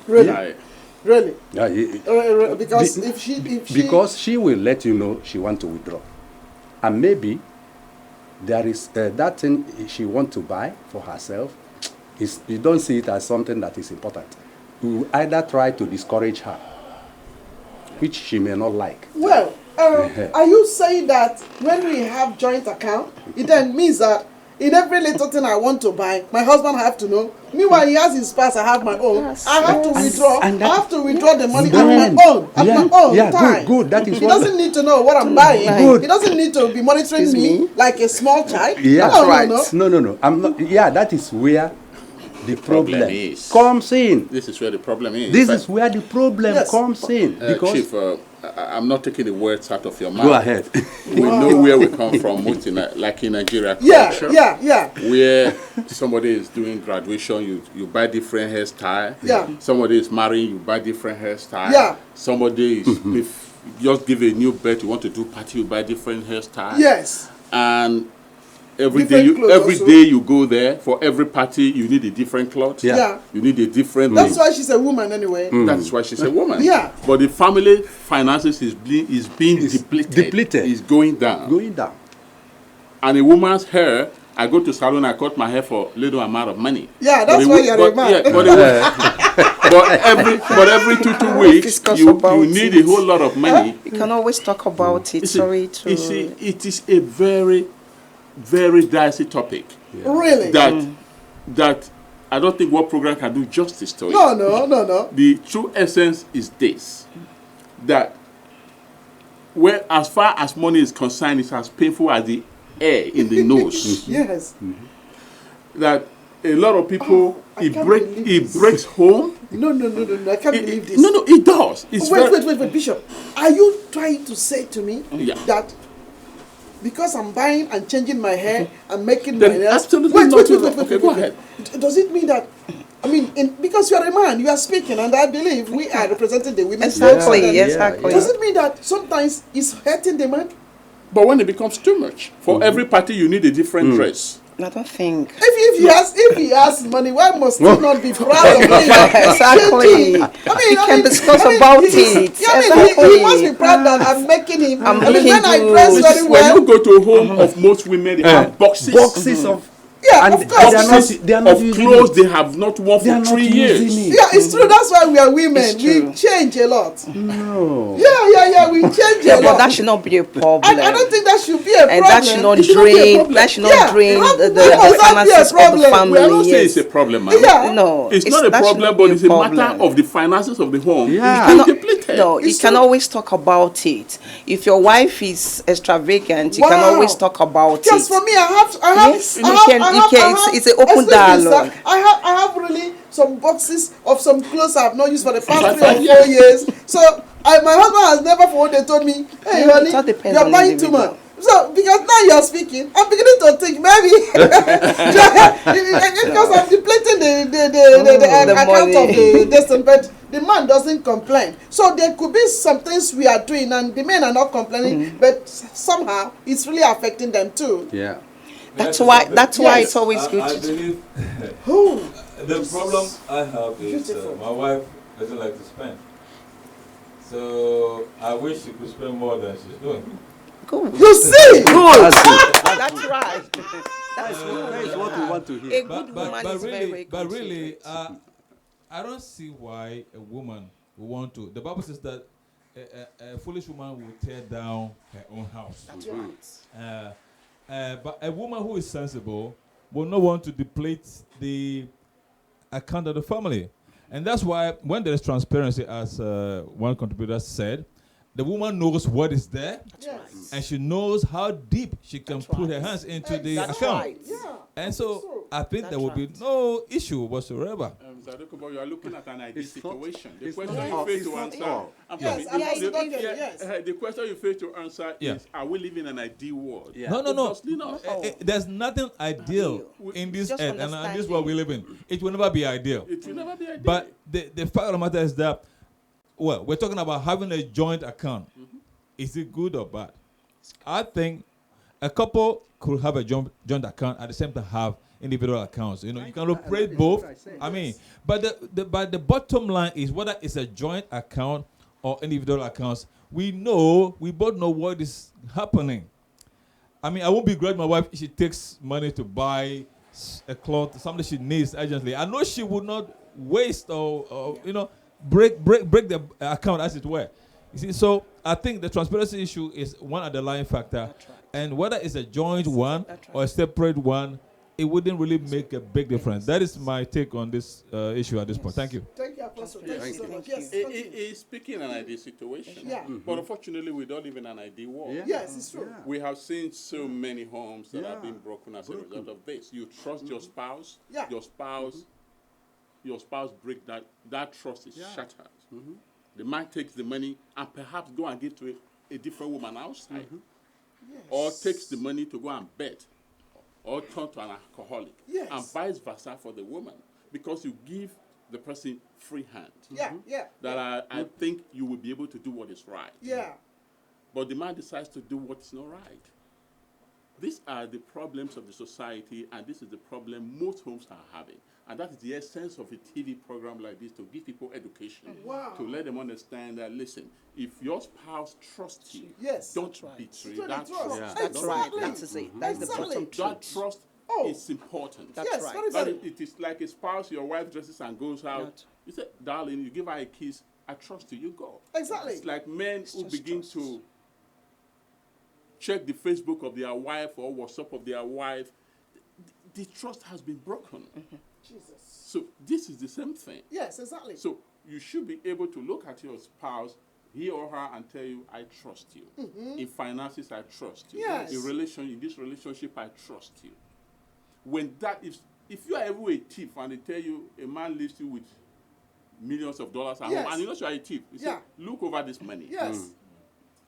[SPEAKER 1] Really.
[SPEAKER 4] I-
[SPEAKER 1] Really.
[SPEAKER 2] Yeah,
[SPEAKER 1] Because
[SPEAKER 2] Be-
[SPEAKER 1] if she
[SPEAKER 2] because she will let you know she want to withdraw, and maybe there is that thing she want to buy for herself. You don't see it as something that is important. You will either try to discourage her, which she may not like.
[SPEAKER 1] Well, are you saying that when we have joint account, it then means that in every little thing I want to buy, my husband have to know. Meanwhile, he has his pass, I have my own.
[SPEAKER 3] Yes.
[SPEAKER 1] I have to withdraw.
[SPEAKER 2] and
[SPEAKER 1] I
[SPEAKER 2] that-
[SPEAKER 1] have to withdraw the money
[SPEAKER 2] Then-
[SPEAKER 1] at my own. At
[SPEAKER 2] yeah,
[SPEAKER 1] my own
[SPEAKER 2] yeah,
[SPEAKER 1] time.
[SPEAKER 2] good. That is
[SPEAKER 1] He
[SPEAKER 2] what-
[SPEAKER 1] doesn't need to know what I'm buying.
[SPEAKER 3] Good.
[SPEAKER 1] He doesn't need to be monitoring
[SPEAKER 3] Excuse
[SPEAKER 1] me
[SPEAKER 3] me?
[SPEAKER 1] like a small child.
[SPEAKER 2] Yeah,
[SPEAKER 1] no, no, no.
[SPEAKER 2] No. I'm not. Yeah, that is where the problem
[SPEAKER 4] is.
[SPEAKER 2] comes in.
[SPEAKER 4] This is where the problem is.
[SPEAKER 2] This
[SPEAKER 4] In
[SPEAKER 2] is
[SPEAKER 4] fact,
[SPEAKER 2] where the problem
[SPEAKER 1] Yes.
[SPEAKER 2] comes in because
[SPEAKER 4] Chief, I'm not taking the words out of your mouth.
[SPEAKER 2] Go ahead.
[SPEAKER 4] We know where we come from, most in like in Nigeria
[SPEAKER 1] Yeah,
[SPEAKER 4] culture,
[SPEAKER 1] yeah.
[SPEAKER 4] where somebody is doing graduation, you buy different hairstyle.
[SPEAKER 1] Yeah.
[SPEAKER 4] Somebody is marrying, you buy different hairstyle.
[SPEAKER 1] Yeah.
[SPEAKER 4] Somebody is if you just give a new birth, you want to do party, you buy different hairstyle.
[SPEAKER 1] Yes.
[SPEAKER 4] And every
[SPEAKER 1] Different clothes also.
[SPEAKER 4] day you go there, for every party you need a different cloth.
[SPEAKER 1] Yeah.
[SPEAKER 4] You need a different
[SPEAKER 1] That's why she's a woman anyway.
[SPEAKER 4] That's why she's a woman.
[SPEAKER 1] Yeah.
[SPEAKER 4] But the family finances is being depleted. It's going down.
[SPEAKER 2] Going down.
[SPEAKER 4] And a woman's hair, I go to salon, I cut my hair for little amount of money.
[SPEAKER 1] Yeah, that's why you're a man.
[SPEAKER 4] Yeah, but every 2 weeks,
[SPEAKER 3] Discuss
[SPEAKER 4] you
[SPEAKER 3] about
[SPEAKER 4] need
[SPEAKER 3] it.
[SPEAKER 4] a whole lot of money.
[SPEAKER 3] You can always talk about it.
[SPEAKER 4] You
[SPEAKER 3] Sorry to.
[SPEAKER 4] see, it is a very, very dicey topic.
[SPEAKER 1] Really?
[SPEAKER 4] That I don't think what program can do justice to it.
[SPEAKER 1] No.
[SPEAKER 4] The true essence is this: that where, as far as money is concerned, it's as painful as the air in the nose.
[SPEAKER 1] Yes.
[SPEAKER 4] That a lot of people,
[SPEAKER 1] I can't believe this.
[SPEAKER 4] breaks home.
[SPEAKER 1] No. I can't believe this.
[SPEAKER 4] No, it does. It's
[SPEAKER 1] Wait, Bishop. Are you trying to say to me
[SPEAKER 4] Yeah.
[SPEAKER 1] that because I'm buying and changing my hair and making
[SPEAKER 4] There
[SPEAKER 1] my
[SPEAKER 4] is
[SPEAKER 1] nails?
[SPEAKER 4] absolutely nothing. Okay, go ahead.
[SPEAKER 1] Does it mean that? I mean, because you are a man, you are speaking, and I believe we are representing the women.
[SPEAKER 3] Exactly.
[SPEAKER 2] Yeah,
[SPEAKER 3] Exactly.
[SPEAKER 1] Does it mean that sometimes it's hurting the man?
[SPEAKER 4] But when it becomes too much, for every party you need a different dress.
[SPEAKER 3] I don't think.
[SPEAKER 1] If he has money, why must he not be proud of him?
[SPEAKER 3] Exactly. We can discuss about it.
[SPEAKER 1] Yeah, he must be proud that I'm making him.
[SPEAKER 3] I'm
[SPEAKER 1] I mean,
[SPEAKER 3] looking
[SPEAKER 1] when I
[SPEAKER 3] good.
[SPEAKER 1] dress very
[SPEAKER 4] When
[SPEAKER 1] well,
[SPEAKER 4] you go to a home of most women, they have boxes
[SPEAKER 2] of.
[SPEAKER 1] yeah,
[SPEAKER 2] And
[SPEAKER 1] of course.
[SPEAKER 2] they are not
[SPEAKER 4] of
[SPEAKER 2] using
[SPEAKER 4] clothes
[SPEAKER 2] it.
[SPEAKER 4] they have not worn
[SPEAKER 2] They are
[SPEAKER 4] for
[SPEAKER 2] not
[SPEAKER 4] 3
[SPEAKER 2] using
[SPEAKER 4] years.
[SPEAKER 2] it.
[SPEAKER 1] Yeah, it's true. That's why we are women.
[SPEAKER 3] It's
[SPEAKER 1] We
[SPEAKER 3] true.
[SPEAKER 1] change a lot.
[SPEAKER 2] No.
[SPEAKER 1] Yeah. We change
[SPEAKER 3] Yeah,
[SPEAKER 1] a
[SPEAKER 3] but
[SPEAKER 1] lot.
[SPEAKER 3] that should not be a problem.
[SPEAKER 1] I don't think that should be a problem.
[SPEAKER 3] And that should not
[SPEAKER 4] It should not be a
[SPEAKER 3] drain.
[SPEAKER 4] problem.
[SPEAKER 3] That should not
[SPEAKER 1] Yeah,
[SPEAKER 3] drain
[SPEAKER 1] how-
[SPEAKER 3] the
[SPEAKER 1] how does that be a
[SPEAKER 3] finances of the
[SPEAKER 1] problem?
[SPEAKER 4] We are not
[SPEAKER 3] family.
[SPEAKER 4] saying
[SPEAKER 3] Yes.
[SPEAKER 4] it's a problem, man.
[SPEAKER 1] Yeah.
[SPEAKER 3] No,
[SPEAKER 4] It's not a
[SPEAKER 3] that should
[SPEAKER 4] problem,
[SPEAKER 3] not
[SPEAKER 4] but
[SPEAKER 3] be
[SPEAKER 4] it's a matter
[SPEAKER 3] problem.
[SPEAKER 4] of the finances of the home.
[SPEAKER 2] Yeah.
[SPEAKER 4] It's
[SPEAKER 3] Cannot-
[SPEAKER 4] being depleted.
[SPEAKER 3] No, you
[SPEAKER 1] It's
[SPEAKER 3] can
[SPEAKER 1] true.
[SPEAKER 3] always talk about it. If your wife is extravagant, you can
[SPEAKER 1] Wow.
[SPEAKER 3] always talk about
[SPEAKER 1] Just
[SPEAKER 3] it.
[SPEAKER 1] for me, I have.
[SPEAKER 3] Yes, you can. It's an open
[SPEAKER 1] excuse me,
[SPEAKER 3] dialogue.
[SPEAKER 1] sir, I have really some boxes of some clothes I have not used for the past 3 or 4
[SPEAKER 4] 5
[SPEAKER 1] years. So my husband has never for one day told me, hey,
[SPEAKER 3] Yeah,
[SPEAKER 1] honey,
[SPEAKER 3] it all depends
[SPEAKER 1] you are
[SPEAKER 3] on
[SPEAKER 1] buying too
[SPEAKER 3] individual.
[SPEAKER 1] much. So because now you are speaking, I'm beginning to think maybe because I'm depleting the account of the distance, but the man doesn't complain. So there could be some things we are doing and the men are not complaining, but somehow it's really affecting them too.
[SPEAKER 2] Yeah.
[SPEAKER 3] That's why. That's why
[SPEAKER 1] Yes.
[SPEAKER 3] it's always
[SPEAKER 5] I
[SPEAKER 3] good to.
[SPEAKER 5] believe
[SPEAKER 1] Oh,
[SPEAKER 5] the problem I have is
[SPEAKER 1] Beautiful.
[SPEAKER 5] my wife doesn't like to spend. So I wish she could spend more than she's doing.
[SPEAKER 3] Good.
[SPEAKER 1] you see?
[SPEAKER 2] That's it.
[SPEAKER 3] That's right. That's
[SPEAKER 2] That is what we want to
[SPEAKER 3] A
[SPEAKER 2] hear.
[SPEAKER 3] good woman is very
[SPEAKER 5] really,
[SPEAKER 3] considerate.
[SPEAKER 5] I don't see why a woman will want to. The Bible says that a foolish woman will tear down her own house.
[SPEAKER 1] That's right.
[SPEAKER 5] But a woman who is sensible will not want to deplete the account of the family. And that's why when there is transparency, as one contributor said, the woman knows what is there,
[SPEAKER 1] Yes.
[SPEAKER 5] and she knows how deep she can
[SPEAKER 3] That's
[SPEAKER 5] put
[SPEAKER 3] right.
[SPEAKER 5] her hands into the
[SPEAKER 3] That's
[SPEAKER 5] account.
[SPEAKER 3] right.
[SPEAKER 1] Yeah.
[SPEAKER 5] And so
[SPEAKER 1] True.
[SPEAKER 5] I think
[SPEAKER 3] That's
[SPEAKER 5] there will be
[SPEAKER 3] right.
[SPEAKER 5] no issue whatsoever.
[SPEAKER 4] Mr. Adekunbo, you are looking at an ideal
[SPEAKER 2] It's not-
[SPEAKER 4] situation. The
[SPEAKER 2] it's
[SPEAKER 4] question
[SPEAKER 2] not
[SPEAKER 4] you
[SPEAKER 2] all.
[SPEAKER 4] fail
[SPEAKER 2] It's
[SPEAKER 4] to
[SPEAKER 2] not
[SPEAKER 4] answer.
[SPEAKER 2] all.
[SPEAKER 4] I'm
[SPEAKER 1] Yes,
[SPEAKER 4] sorry,
[SPEAKER 1] I'm
[SPEAKER 4] the-
[SPEAKER 1] not
[SPEAKER 4] the-
[SPEAKER 1] yes.
[SPEAKER 4] the question you fail to answer
[SPEAKER 5] Yeah.
[SPEAKER 4] is: are we living in an ideal world?
[SPEAKER 2] Yeah.
[SPEAKER 5] No.
[SPEAKER 4] Obviously not.
[SPEAKER 5] There's nothing ideal in this
[SPEAKER 3] Just
[SPEAKER 5] earth, and this world we live in. It will never be ideal.
[SPEAKER 4] It will never be ideal.
[SPEAKER 5] But the fact of the matter is that, well, we're talking about having a joint account. Is it good or bad? I think a couple could have a joint account at the same time have individual accounts. You know, you can operate both. I mean, but the bottom line is whether it's a joint account or individual accounts. We both know what is happening. I mean, I won't begrudge my wife if she takes money to buy a cloth, something she needs urgently. I know she would not waste or break the account, as it were. You see, so I think the transparency issue is one underlying factor, and whether it's a joint one or a separate one, it wouldn't really make a big difference. That is my take on this issue at this point. Thank you.
[SPEAKER 1] Thank you, Apostle. Thank you so much. Yes.
[SPEAKER 4] He's speaking an ideal situation.
[SPEAKER 1] Yeah.
[SPEAKER 4] But unfortunately, we don't live in an ideal world.
[SPEAKER 2] Yeah.
[SPEAKER 1] Yes, it's true.
[SPEAKER 4] We have seen so many homes that have
[SPEAKER 2] Yeah.
[SPEAKER 4] been broken as a result of this. You trust your spouse.
[SPEAKER 1] Yeah.
[SPEAKER 4] Your spouse break that trust is shattered. The man takes the money and perhaps go and give to a different woman outside. Or takes the money to go and bet. Or turn to an alcoholic.
[SPEAKER 1] Yes.
[SPEAKER 4] And vice versa for the woman. Because you give the person free hand. That I think you will be able to do what is right.
[SPEAKER 1] Yeah.
[SPEAKER 4] But the man decides to do what is not right. These are the problems of the society, and this is the problem most homes are having. And that is the essence of a TV program like this, to give people education.
[SPEAKER 1] Wow.
[SPEAKER 4] To let them understand that, listen, if your spouse trusts you,
[SPEAKER 1] Yes.
[SPEAKER 4] don't
[SPEAKER 3] That's right.
[SPEAKER 4] betray
[SPEAKER 1] Truly
[SPEAKER 4] that
[SPEAKER 1] trust.
[SPEAKER 4] trust.
[SPEAKER 2] Yeah.
[SPEAKER 3] That's
[SPEAKER 1] Exactly.
[SPEAKER 3] right. That is it. That's the
[SPEAKER 1] Exactly.
[SPEAKER 3] bottom
[SPEAKER 4] That
[SPEAKER 3] truth.
[SPEAKER 4] trust
[SPEAKER 1] Oh.
[SPEAKER 4] is important.
[SPEAKER 3] That's
[SPEAKER 1] Yes,
[SPEAKER 3] right.
[SPEAKER 1] very,
[SPEAKER 4] That
[SPEAKER 1] very.
[SPEAKER 4] it is like a spouse, your wife dresses and goes out.
[SPEAKER 3] Not.
[SPEAKER 4] You say, darling, you give her a kiss, I trust you, you go.
[SPEAKER 1] Exactly.
[SPEAKER 4] It's like men who
[SPEAKER 3] just
[SPEAKER 4] begin
[SPEAKER 3] trust.
[SPEAKER 4] to check the Facebook of their wife or WhatsApp of their wife. The trust has been broken.
[SPEAKER 1] Jesus.
[SPEAKER 4] So this is the same thing.
[SPEAKER 1] Yes, exactly.
[SPEAKER 4] So you should be able to look at your spouse, he or her, and tell you, I trust you. In finances, I trust you.
[SPEAKER 1] Yes.
[SPEAKER 4] In this relationship, I trust you. When that, if you are ever a thief and they tell you a man leaves you with millions of dollars at
[SPEAKER 1] Yes.
[SPEAKER 4] home, and you know you are a thief, you say,
[SPEAKER 1] Yeah.
[SPEAKER 4] look over this money.
[SPEAKER 1] Yes.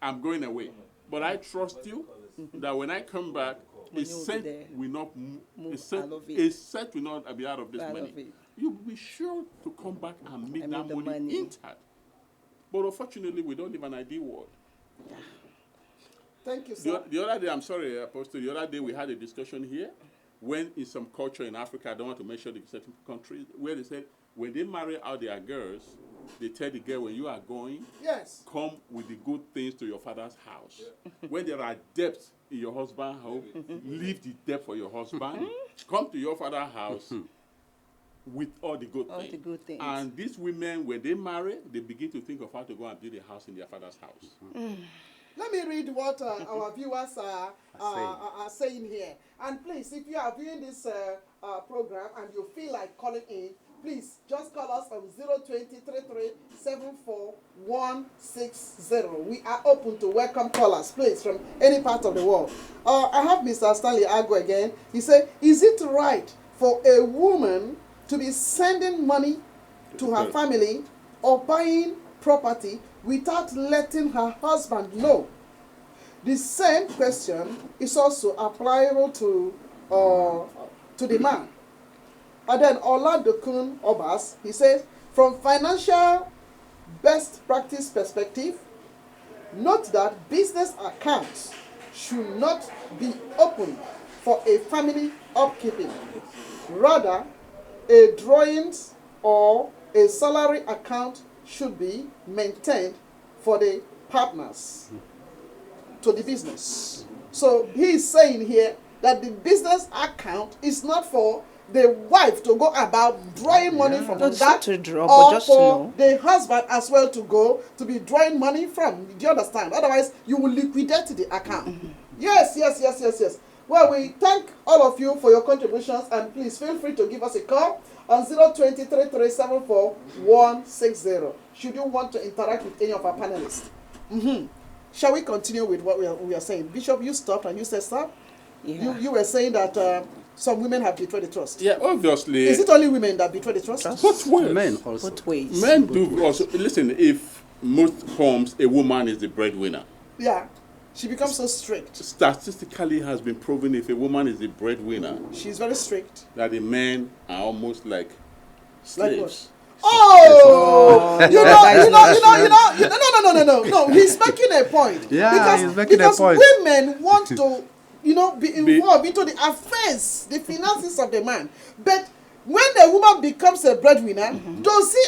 [SPEAKER 4] I'm going away. But I trust you that when I come back, a
[SPEAKER 3] Money will be
[SPEAKER 4] cent
[SPEAKER 3] there.
[SPEAKER 4] will not
[SPEAKER 3] Move
[SPEAKER 4] a cent,
[SPEAKER 3] out of it.
[SPEAKER 4] a cent will not be out of this
[SPEAKER 3] Out
[SPEAKER 4] money.
[SPEAKER 3] of it.
[SPEAKER 4] You'll be sure to come back and make
[SPEAKER 3] And
[SPEAKER 4] that
[SPEAKER 3] make the
[SPEAKER 4] money,
[SPEAKER 3] money.
[SPEAKER 4] intact. But unfortunately, we don't live in an ideal world.
[SPEAKER 1] Thank you, sir.
[SPEAKER 4] The other day, I'm sorry, Apostle, the other day we had a discussion here when in some culture in Africa, I don't want to mention the certain countries, where they said when they marry out their girls, they tell the girl, when you are going,
[SPEAKER 1] Yes.
[SPEAKER 4] come with the good things to your father's house. When there are debts in your husband's home, leave the debt for your husband. Come to your father's house with all the good
[SPEAKER 3] All
[SPEAKER 4] things.
[SPEAKER 3] the good things.
[SPEAKER 4] And these women, when they marry, they begin to think of how to go and build a house in their father's house.
[SPEAKER 1] Let me read what our viewers are saying here. And please, if you are viewing this program and you feel like calling in, please just call us on 020-33-74-160. We are open to welcome callers, please, from any part of the world. I have Mr. Stanley Ago again. He said, is it right for a woman to be sending money to her family or buying property without letting her husband know? The same question is also applicable to the man. And then Oladokun Obas, he says, from financial best practice perspective, note that business accounts should not be opened for a family upkeeping. Rather, a drawings or a salary account should be maintained for the partners to the business. So he is saying here that the business account is not for the wife to go about drawing money from
[SPEAKER 3] Not
[SPEAKER 1] that,
[SPEAKER 3] to draw,
[SPEAKER 1] or
[SPEAKER 3] but just
[SPEAKER 1] for
[SPEAKER 3] know.
[SPEAKER 1] the husband as well to go to be drawing money from. Do you understand? Otherwise, you will liquidate the account. Yes. Well, we thank all of you for your contributions, and please feel free to give us a call on 020-3374-160 should you want to interact with any of our panelists. Shall we continue with what we are saying? Bishop, you stopped and you said stop.
[SPEAKER 3] Yeah.
[SPEAKER 1] You were saying that some women have betrayed the trust.
[SPEAKER 4] Yeah, obviously.
[SPEAKER 1] Is it only women that betray the trust?
[SPEAKER 4] Both ways.
[SPEAKER 2] Men also.
[SPEAKER 3] Both ways.
[SPEAKER 4] Men do also. Listen, if most homes a woman is the breadwinner,
[SPEAKER 1] Yeah. She becomes so strict.
[SPEAKER 4] statistically has been proven if a woman is the breadwinner,
[SPEAKER 1] She's very strict.
[SPEAKER 4] that the men are almost like
[SPEAKER 1] Like what?
[SPEAKER 4] slaves.
[SPEAKER 1] Oh,
[SPEAKER 3] No,
[SPEAKER 1] no. He's making a point.
[SPEAKER 2] Yeah, he's making a point.
[SPEAKER 1] Women want to, be involved into the affairs, the finances of the man. But when the woman becomes a breadwinner, does she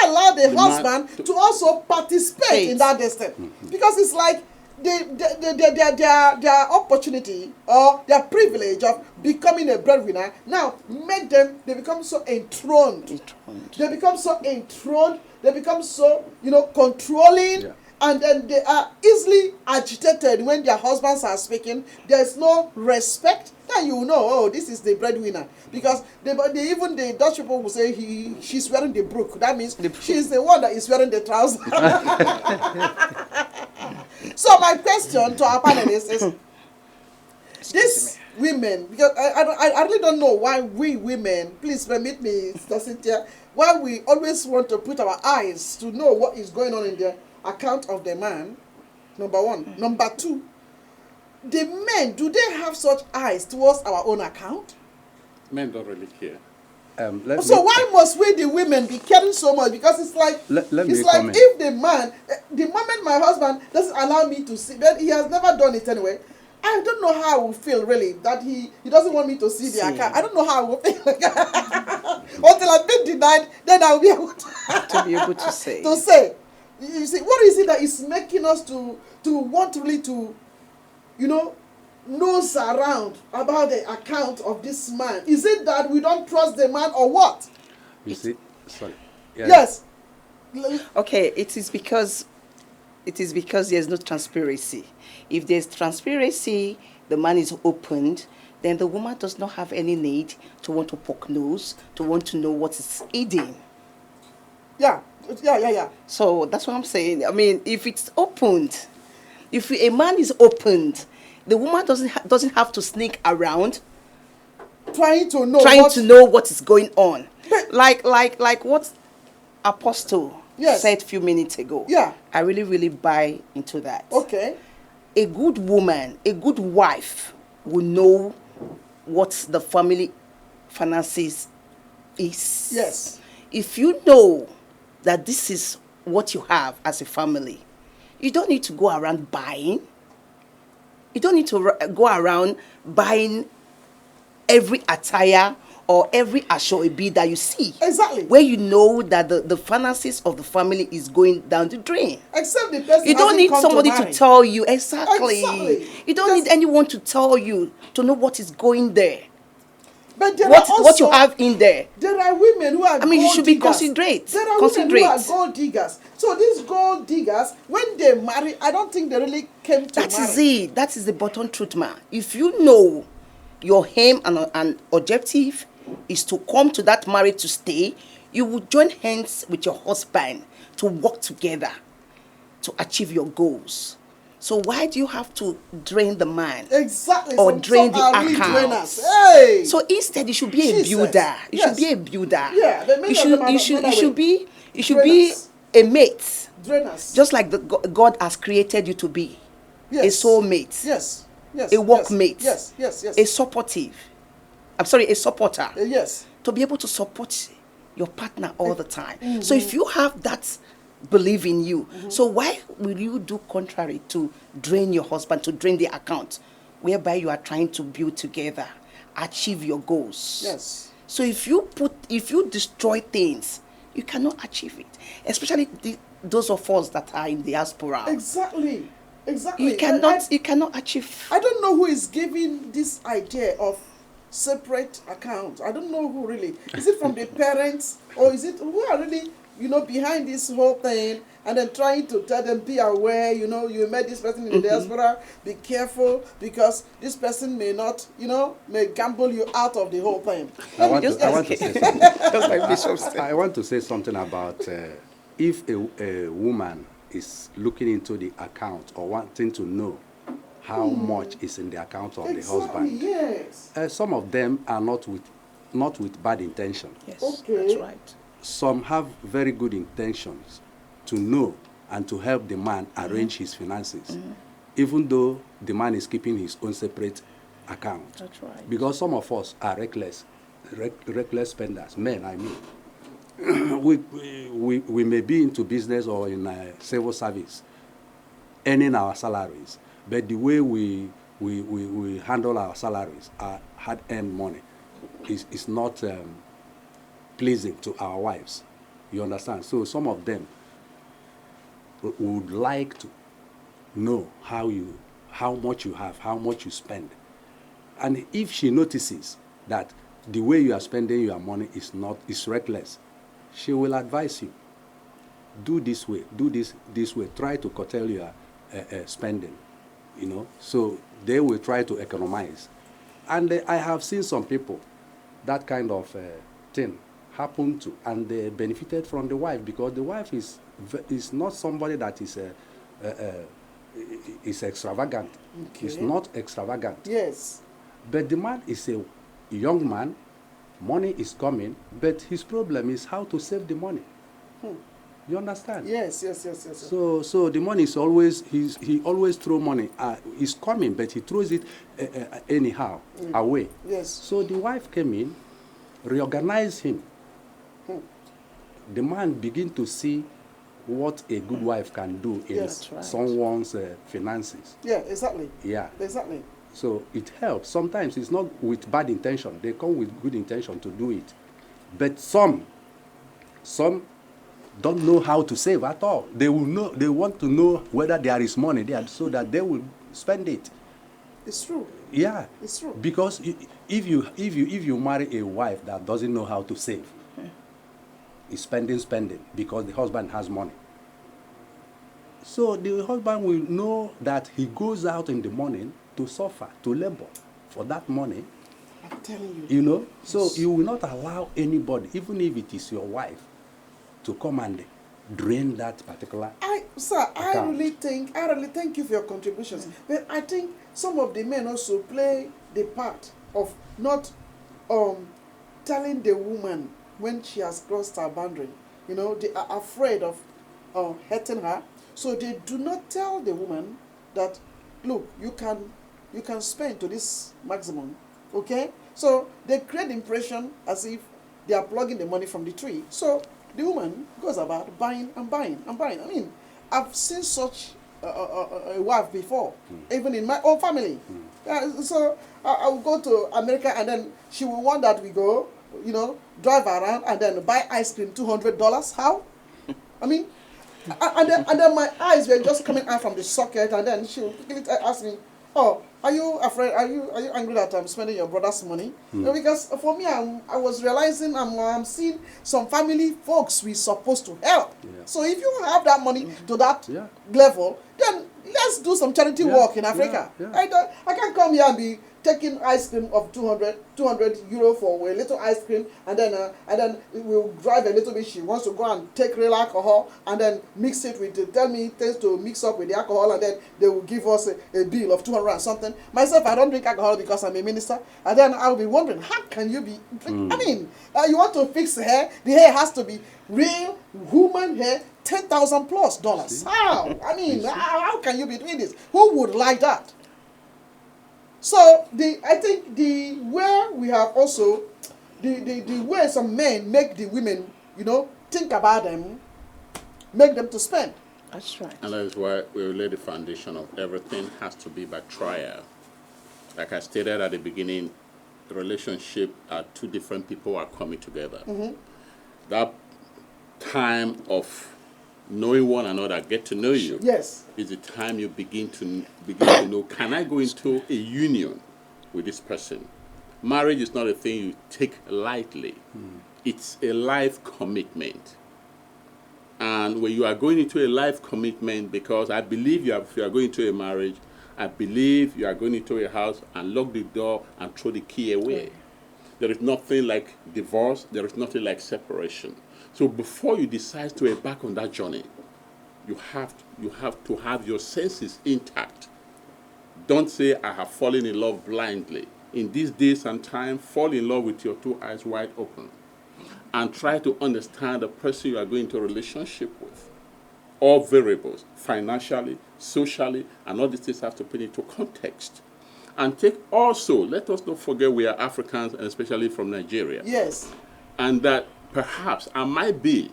[SPEAKER 1] allow the husband to also participate in that destiny? Because it's like their opportunity or their privilege of becoming a breadwinner now they become so enthroned. They become so enthroned. They become so controlling.
[SPEAKER 2] Yeah.
[SPEAKER 1] And then they are easily agitated when their husbands are speaking. There is no respect. Then you know, oh, this is the breadwinner. Because even the Dutch people will say she's wearing the brook. That means she's the one that is wearing the trousers. So my question to our panelists is, women, because I really don't know why we women, please permit me, Sister Cynthia, why we always want to put our eyes to know what is going on in the account of the man, number one. Number two, the men, do they have such eyes towards our own account?
[SPEAKER 4] Men don't really care.
[SPEAKER 1] So why must we, the women, be caring so much? Because it's like,
[SPEAKER 2] let
[SPEAKER 1] it's
[SPEAKER 2] me
[SPEAKER 1] like
[SPEAKER 2] comment.
[SPEAKER 1] if the man, the moment my husband doesn't allow me to see, but he has never done it anyway, I don't know how I will feel really, that he doesn't want me to see the account. I don't know how I will feel. Until I've been denied, then I will be able
[SPEAKER 3] To be able to say.
[SPEAKER 1] to say. You see, what is it that is making us to want really to, nose around about the account of this man? Is it that we don't trust the man or what?
[SPEAKER 2] You see, sorry.
[SPEAKER 1] Yes.
[SPEAKER 3] Okay, it is because there's no transparency. If there's transparency, the man is opened, then the woman does not have any need to want to poke nose, to want to know what is hidden.
[SPEAKER 1] Yeah.
[SPEAKER 3] So that's what I'm saying. I mean, if it's opened, if a man is opened, the woman doesn't have to sneak around
[SPEAKER 1] Trying to know
[SPEAKER 3] what is going on. Like what Apostle said a few minutes ago.
[SPEAKER 1] Yeah.
[SPEAKER 3] I really, really buy into that.
[SPEAKER 1] Okay.
[SPEAKER 3] A good woman, a good wife will know what the family finances is.
[SPEAKER 1] Yes.
[SPEAKER 3] If you know that this is what you have as a family, you don't need to go around buying. You don't need to go around buying every attire or every ashoebi that you see.
[SPEAKER 1] Exactly.
[SPEAKER 3] Where you know that the finances of the family is going down the drain.
[SPEAKER 1] Except the person
[SPEAKER 3] You don't
[SPEAKER 1] hasn't
[SPEAKER 3] need
[SPEAKER 1] come
[SPEAKER 3] somebody
[SPEAKER 1] to
[SPEAKER 3] to
[SPEAKER 1] marry.
[SPEAKER 3] tell you. Exactly.
[SPEAKER 1] Because
[SPEAKER 3] You don't need anyone to tell you to know what is going there.
[SPEAKER 1] But there
[SPEAKER 3] What
[SPEAKER 1] are also,
[SPEAKER 3] what you have in there.
[SPEAKER 1] There are women who are
[SPEAKER 3] I mean, you
[SPEAKER 1] gold
[SPEAKER 3] should be
[SPEAKER 1] diggers.
[SPEAKER 3] considerate.
[SPEAKER 1] There are women who are gold diggers. So these gold diggers, when they marry, I don't think they really came to
[SPEAKER 3] That
[SPEAKER 1] marry.
[SPEAKER 3] is it. That is the bottom truth, man. If you know your aim and objective is to come to that marriage to stay, you will join hands with your husband to work together to achieve your goals. So why do you have to drain the man?
[SPEAKER 1] Exactly.
[SPEAKER 3] Or
[SPEAKER 1] Some
[SPEAKER 3] drain the
[SPEAKER 1] are really
[SPEAKER 3] account.
[SPEAKER 1] drainers. Hey.
[SPEAKER 3] So instead, you should be a
[SPEAKER 1] Jesus.
[SPEAKER 3] builder. You
[SPEAKER 1] Yes.
[SPEAKER 3] should be a builder.
[SPEAKER 1] Yeah, the many
[SPEAKER 3] you
[SPEAKER 1] of them are
[SPEAKER 3] should. You
[SPEAKER 1] not
[SPEAKER 3] should.
[SPEAKER 1] that
[SPEAKER 3] You should
[SPEAKER 1] way.
[SPEAKER 3] be. You should be
[SPEAKER 1] Drainers.
[SPEAKER 3] a mate,
[SPEAKER 1] Drainers.
[SPEAKER 3] just like God has created you to be.
[SPEAKER 1] Yes.
[SPEAKER 3] A soulmate.
[SPEAKER 1] Yes. Yes.
[SPEAKER 3] A workmate.
[SPEAKER 1] Yes.
[SPEAKER 3] A supportive. I'm sorry, a supporter.
[SPEAKER 1] Yes.
[SPEAKER 3] To be able to support your partner all the time. So if you have that belief in you, so why will you do contrary to drain your husband, to drain the account, whereby you are trying to build together, achieve your goals?
[SPEAKER 1] Yes.
[SPEAKER 3] So if you destroy things, you cannot achieve it. Especially those of us that are in diaspora.
[SPEAKER 1] Exactly.
[SPEAKER 3] You cannot achieve.
[SPEAKER 1] I don't know who is giving this idea of separate accounts. I don't know who really. Is it from the parents, or is it who are really, behind this whole thing, and then trying to tell them, be aware, you met this person in the diaspora, be careful, because this person may not, may gamble you out of the whole thing.
[SPEAKER 2] I want to say something.
[SPEAKER 3] Just like Bishop said.
[SPEAKER 2] I want to say something about if a woman is looking into the account or wanting to know how much is in the account of the husband.
[SPEAKER 1] Yes.
[SPEAKER 2] Some of them are not with bad intention.
[SPEAKER 3] Yes,
[SPEAKER 1] Okay.
[SPEAKER 3] that's right.
[SPEAKER 2] Some have very good intentions to know and to help the man arrange his finances, even though the man is keeping his own separate account.
[SPEAKER 3] That's right.
[SPEAKER 2] Because some of us are reckless spenders, men, I mean. we may be into business or in civil service, earning our salaries, but the way we handle our salaries, our hard-earned money, is not pleasing to our wives. You understand? So some of them would like to know how much you have, how much you spend. And if she notices that the way you are spending your money is reckless, she will advise you, do this way, do this way, try to curtail your spending, so they will try to economize. And I have seen some people, that kind of thing happen to, and they benefited from the wife, because the wife is not somebody that is extravagant.
[SPEAKER 1] Okay.
[SPEAKER 2] It's not extravagant.
[SPEAKER 1] Yes.
[SPEAKER 2] But the man is a young man, money is coming, but his problem is how to save the money. You understand?
[SPEAKER 1] Yes.
[SPEAKER 2] So the money is always, he always throw money. It's coming, but he throws it anyhow, away.
[SPEAKER 1] Yes.
[SPEAKER 2] So the wife came in, reorganized him. The man begin to see what a good wife can do in
[SPEAKER 1] Yes,
[SPEAKER 3] right.
[SPEAKER 2] someone's finances.
[SPEAKER 1] Yeah, exactly.
[SPEAKER 2] Yeah.
[SPEAKER 1] Exactly.
[SPEAKER 2] So it helps. Sometimes it's not with bad intention. They come with good intention to do it. But some don't know how to save at all. They will know. They want to know whether there is money there so that they will spend it.
[SPEAKER 1] It's true.
[SPEAKER 2] Yeah.
[SPEAKER 1] It's true.
[SPEAKER 2] Because if you marry a wife that doesn't know how to save, is spending because the husband has money. So the husband will know that he goes out in the morning to suffer, to labor for that money.
[SPEAKER 1] I'm telling you.
[SPEAKER 2] You know, so you will not allow anybody, even if it is your wife, to come and drain that particular.
[SPEAKER 1] I really thank you for your contributions. But I think some of the men also play the part of not telling the woman when she has crossed her boundary. You know, they are afraid of hurting her, so they do not tell the woman that, look, you can spend to this maximum, okay? So they create the impression as if they are plugging the money from the tree. So the woman goes about buying and buying and buying. I mean, I've seen such a wife before, even in my own family. So I will go to America and then she will want that we go, you know, drive around and then buy ice cream, $200. How? I mean, and then my eyes were just coming out from the socket, and then she would quickly ask me, "Oh, are you afraid? Are you angry that I'm spending your brother's money?" Because for me, I was realizing I'm seeing some family folks we supposed to help.
[SPEAKER 2] Yeah.
[SPEAKER 1] So if you have that money to that level, then let's do some charity work in Africa.
[SPEAKER 2] Yeah.
[SPEAKER 1] I can't come here and be taking ice cream of 200 euro for a little ice cream, and then we'll drive a little bit. She wants to go and take real alcohol and then mix it with, tell me things to mix up with the alcohol, and then they will give us a bill of 200 and something. Myself, I don't drink alcohol because I'm a minister, and then I'll be wondering, how can you be, I mean, you want to fix hair, the hair has to be real human hair, $10,000 plus dollars. How? I mean, how can you be doing this? Who would like that? So I think the way we have also the way some men make the women, you know, think about them, make them to spend.
[SPEAKER 3] That's right.
[SPEAKER 4] And that is why we lay the foundation of everything has to be by trial. Like I stated at the beginning, the relationship are two different people are coming together. That time of knowing one another, get to know you,
[SPEAKER 1] Yes.
[SPEAKER 4] is the time you begin to know, can I go into a union with this person? Marriage is not a thing you take lightly. It's a life commitment. And when you are going into a life commitment, because I believe if you are going into a marriage, I believe you are going into a house and lock the door and throw the key away. There is nothing like divorce. There is nothing like separation. So before you decide to embark on that journey, you have to have your senses intact. Don't say, I have fallen in love blindly. In these days and time, fall in love with your two eyes wide open. And try to understand the person you are going into a relationship with. All variables, financially, socially, and all these things have to put into context. And take also, let us not forget we are Africans, and especially from Nigeria.
[SPEAKER 1] Yes.
[SPEAKER 4] And that perhaps I might be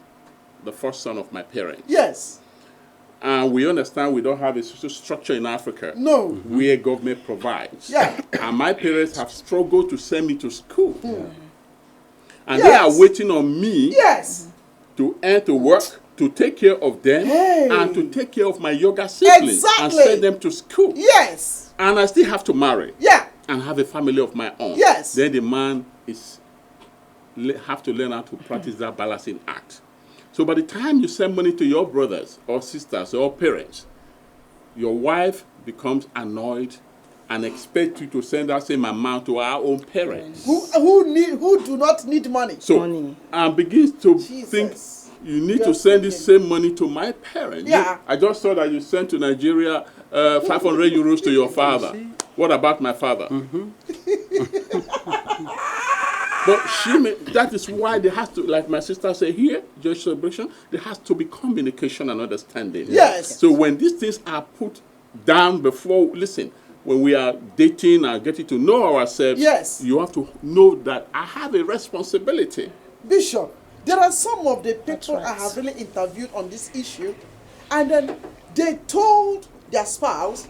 [SPEAKER 4] the first son of my parents.
[SPEAKER 1] Yes.
[SPEAKER 4] And we understand we don't have a social structure in Africa.
[SPEAKER 1] No.
[SPEAKER 4] Where government provides.
[SPEAKER 1] Yeah.
[SPEAKER 4] And my parents have struggled to send me to school. And
[SPEAKER 1] Yes.
[SPEAKER 4] they are waiting on me
[SPEAKER 1] Yes.
[SPEAKER 4] to earn to work, to take care of them,
[SPEAKER 1] Hey.
[SPEAKER 4] and to take care of my younger siblings and
[SPEAKER 1] Exactly.
[SPEAKER 4] send them to school.
[SPEAKER 1] Yes.
[SPEAKER 4] And I still have to marry
[SPEAKER 1] Yeah.
[SPEAKER 4] and have a family of my own.
[SPEAKER 1] Yes.
[SPEAKER 4] Then the man have to learn how to practice that balancing act. So by the time you send money to your brothers or sisters or parents, your wife becomes annoyed and expects you to send that same amount to our own parents.
[SPEAKER 1] Who do not need money.
[SPEAKER 4] So
[SPEAKER 3] Money.
[SPEAKER 4] and begins to
[SPEAKER 1] Jesus.
[SPEAKER 4] think you need
[SPEAKER 1] You're
[SPEAKER 4] to send this
[SPEAKER 1] thinking.
[SPEAKER 4] same money to my parents.
[SPEAKER 1] Yeah.
[SPEAKER 4] I just saw that you sent to Nigeria 500 euros to your father. What about my father? But that is why there has to, like my sister said here, Jewish celebration, there has to be communication and understanding.
[SPEAKER 1] Yes.
[SPEAKER 4] So when these things are put down before, listen, when we are dating and getting to know ourselves,
[SPEAKER 1] Yes.
[SPEAKER 4] you have to know that I have a responsibility.
[SPEAKER 1] Bishop, there are some of the people
[SPEAKER 3] right.
[SPEAKER 1] I have really interviewed on this issue, and then they told their spouse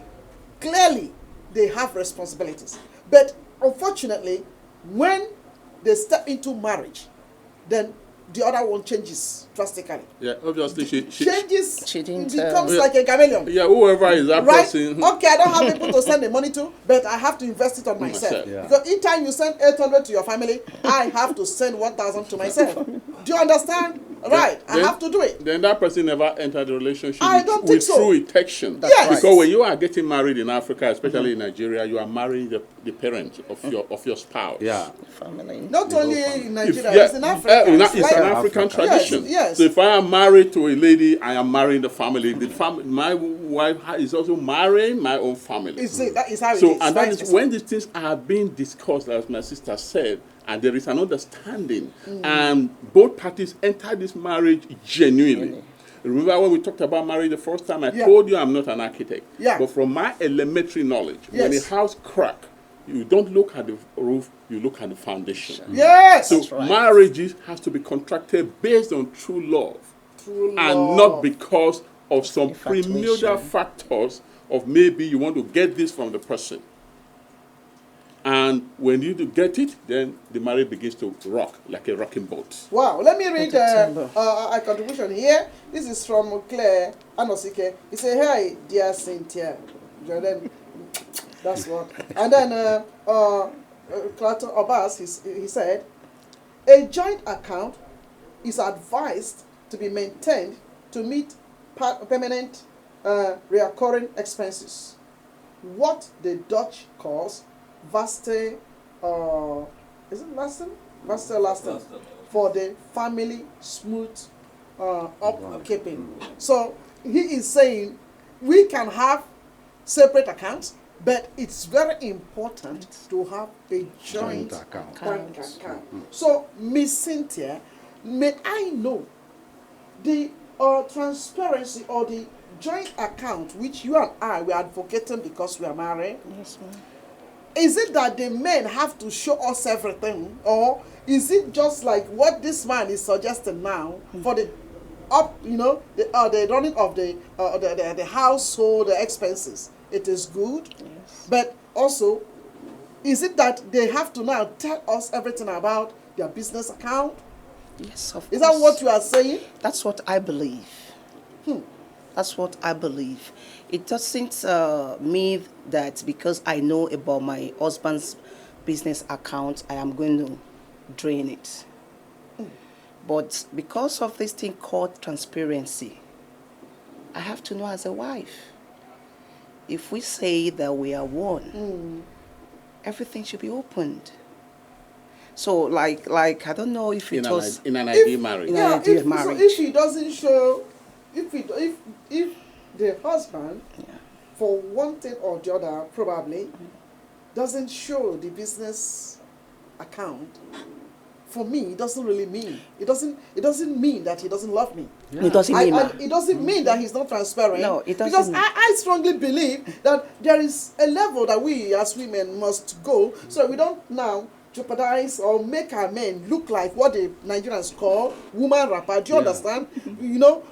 [SPEAKER 1] clearly they have responsibilities. But unfortunately, when they step into marriage, then the other one changes drastically.
[SPEAKER 4] Yeah, obviously she
[SPEAKER 1] Changes,
[SPEAKER 3] She didn't,
[SPEAKER 1] it becomes
[SPEAKER 3] yeah.
[SPEAKER 1] like a chameleon.
[SPEAKER 4] yeah, whoever is that
[SPEAKER 1] Right?
[SPEAKER 4] person.
[SPEAKER 1] Okay, I don't have people to send the money to, but I have to invest it on myself.
[SPEAKER 4] Myself.
[SPEAKER 2] Yeah.
[SPEAKER 1] Because each time you send 800 to your family, I have to send 1,000 to myself. Do you understand? Right, I
[SPEAKER 4] Then-
[SPEAKER 1] have to do it.
[SPEAKER 4] Then that person never entered the relationship
[SPEAKER 1] I
[SPEAKER 4] with,
[SPEAKER 1] don't
[SPEAKER 4] with
[SPEAKER 1] think so.
[SPEAKER 4] true intention.
[SPEAKER 1] Yes. right.
[SPEAKER 4] Because when you are getting married in Africa, especially in Nigeria, you are marrying the parent of your spouse.
[SPEAKER 2] Yeah.
[SPEAKER 3] Family.
[SPEAKER 1] Not only
[SPEAKER 2] family.
[SPEAKER 1] in Nigeria, it's in Africa.
[SPEAKER 4] It's
[SPEAKER 1] like-
[SPEAKER 4] an African
[SPEAKER 2] Africa.
[SPEAKER 4] tradition.
[SPEAKER 1] Yes, yes.
[SPEAKER 4] So if I am married to a lady, I am marrying the family. My wife is also marrying my own family.
[SPEAKER 1] that is how it
[SPEAKER 4] So,
[SPEAKER 1] is.
[SPEAKER 4] and that
[SPEAKER 1] Vice
[SPEAKER 4] is
[SPEAKER 1] versa.
[SPEAKER 4] when these things are being discussed, as my sister said, and there is an understanding, and both parties enter this marriage genuinely. Remember when we talked about marriage the first time, I
[SPEAKER 1] Yeah.
[SPEAKER 4] told you I'm not an architect.
[SPEAKER 1] Yeah.
[SPEAKER 4] But from my elementary knowledge, when a
[SPEAKER 1] Yes.
[SPEAKER 4] house cracks, you don't look at the roof, you look at the foundation.
[SPEAKER 1] Yes.
[SPEAKER 4] So marriages has to be contracted based on true love,
[SPEAKER 1] True
[SPEAKER 4] and
[SPEAKER 1] love.
[SPEAKER 4] not because of some
[SPEAKER 3] Infatuation.
[SPEAKER 4] primordial factors of maybe you want to get this from the person. And when you do get it, then the marriage begins to rock like a rocking boat.
[SPEAKER 1] Wow, let me read
[SPEAKER 3] September.
[SPEAKER 1] a contribution here. This is from Claire Anosike. He said, "Hey, dear Cynthia." Jordan, that's what. And then Clato Obas, he said, a joint account is advised to be maintained to meet permanent recurring expenses. What the Dutch calls vaste, is it lasten? Vaste lasten, for the family smooth upkeeping. So he is saying we can have separate accounts, but it's very important to have a joint
[SPEAKER 2] account.
[SPEAKER 1] bank account. So, Miss Cynthia, may I know the transparency or the joint account which you and I were advocating because we are married?
[SPEAKER 3] Yes, ma'am.
[SPEAKER 1] Is it that the men have to show us everything, or is it just like what this man is suggesting now for the the running of the household expenses? It is good,
[SPEAKER 3] Yes.
[SPEAKER 1] but also, is it that they have to now tell us everything about their business account?
[SPEAKER 3] Yes, of
[SPEAKER 1] Is
[SPEAKER 3] course.
[SPEAKER 1] that what you are saying?
[SPEAKER 3] That's what I believe. That's what I believe. It doesn't mean that because I know about my husband's business account, I am going to drain it. But because of this thing called transparency, I have to know as a wife. If we say that we are one, everything should be opened. So, like I don't know if it was.
[SPEAKER 4] In an ideal marriage.
[SPEAKER 3] In an
[SPEAKER 1] Yeah,
[SPEAKER 3] ideal
[SPEAKER 1] if,
[SPEAKER 3] marriage.
[SPEAKER 1] so if he doesn't show, if the husband,
[SPEAKER 3] Yeah.
[SPEAKER 1] for one thing or the other, probably doesn't show the business account, for me, it doesn't really mean. It doesn't mean that he doesn't love me.
[SPEAKER 3] It doesn't mean that.
[SPEAKER 1] It doesn't mean that he's not transparent.
[SPEAKER 3] No, it doesn't
[SPEAKER 1] Because
[SPEAKER 3] mean.
[SPEAKER 1] I strongly believe that there is a level that we as women must go, so we don't now jeopardize or make our men look like what the Nigerians call woman rapper. Do you understand? You know,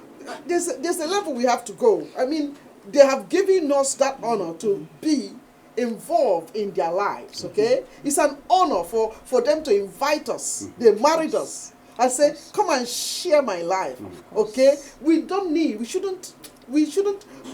[SPEAKER 1] there's a level we have to go. I mean, they have given us that honor to be involved in their lives, okay? It's an honor for them to invite us. They married us. I said, come and share my life, okay? We shouldn't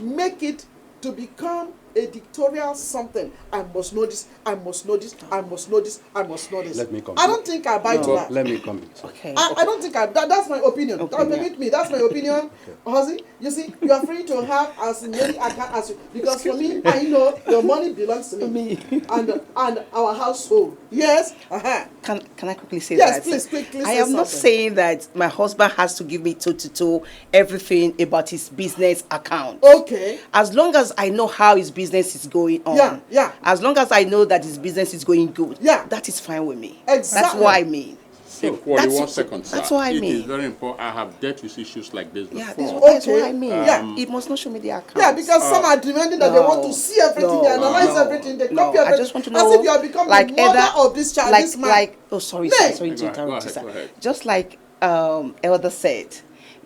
[SPEAKER 1] make it to become a dictatorial something. I must know this, I must know this, I must know this, I must know this.
[SPEAKER 2] Let me come.
[SPEAKER 1] I don't think I buy to that.
[SPEAKER 2] Let me come.
[SPEAKER 3] Okay.
[SPEAKER 1] I don't think that's my opinion.
[SPEAKER 3] Okay,
[SPEAKER 1] Permit me, that's my opinion. Ozzy, you see, you are free to have as many accounts as you, because for me, I know the money belongs to me and our household. Yes.
[SPEAKER 3] Can I quickly say
[SPEAKER 1] Yes,
[SPEAKER 3] that?
[SPEAKER 1] please, quickly
[SPEAKER 3] I
[SPEAKER 1] say
[SPEAKER 3] am not
[SPEAKER 1] something.
[SPEAKER 3] saying that my husband has to give me two everything about his business account.
[SPEAKER 1] Okay.
[SPEAKER 3] As long as I know how his business business is going on.
[SPEAKER 1] Yeah, yeah.
[SPEAKER 3] As long as I know that his business is going good,
[SPEAKER 1] Yeah.
[SPEAKER 3] that is fine with me.
[SPEAKER 1] Exactly.
[SPEAKER 3] That's what I mean.
[SPEAKER 4] Equally,
[SPEAKER 3] That's-
[SPEAKER 4] 1 second, sir.
[SPEAKER 3] that's what I
[SPEAKER 4] It
[SPEAKER 3] mean.
[SPEAKER 4] is very important. I have dealt with issues like this
[SPEAKER 3] Yeah,
[SPEAKER 4] before.
[SPEAKER 3] that's what
[SPEAKER 1] Okay.
[SPEAKER 3] I mean.
[SPEAKER 1] Yeah.
[SPEAKER 3] It must not show me the account.
[SPEAKER 1] Yeah, because some are demanding that they want to see everything, they analyze everything, they copy everything.
[SPEAKER 3] I just want to know,
[SPEAKER 1] as if you have become the mother of this child, this man.
[SPEAKER 3] Oh, sorry,
[SPEAKER 1] Nay.
[SPEAKER 3] sorry to
[SPEAKER 4] Go ahead,
[SPEAKER 3] interrupt you,
[SPEAKER 4] go
[SPEAKER 3] sir.
[SPEAKER 4] ahead.
[SPEAKER 3] Just like Elder said,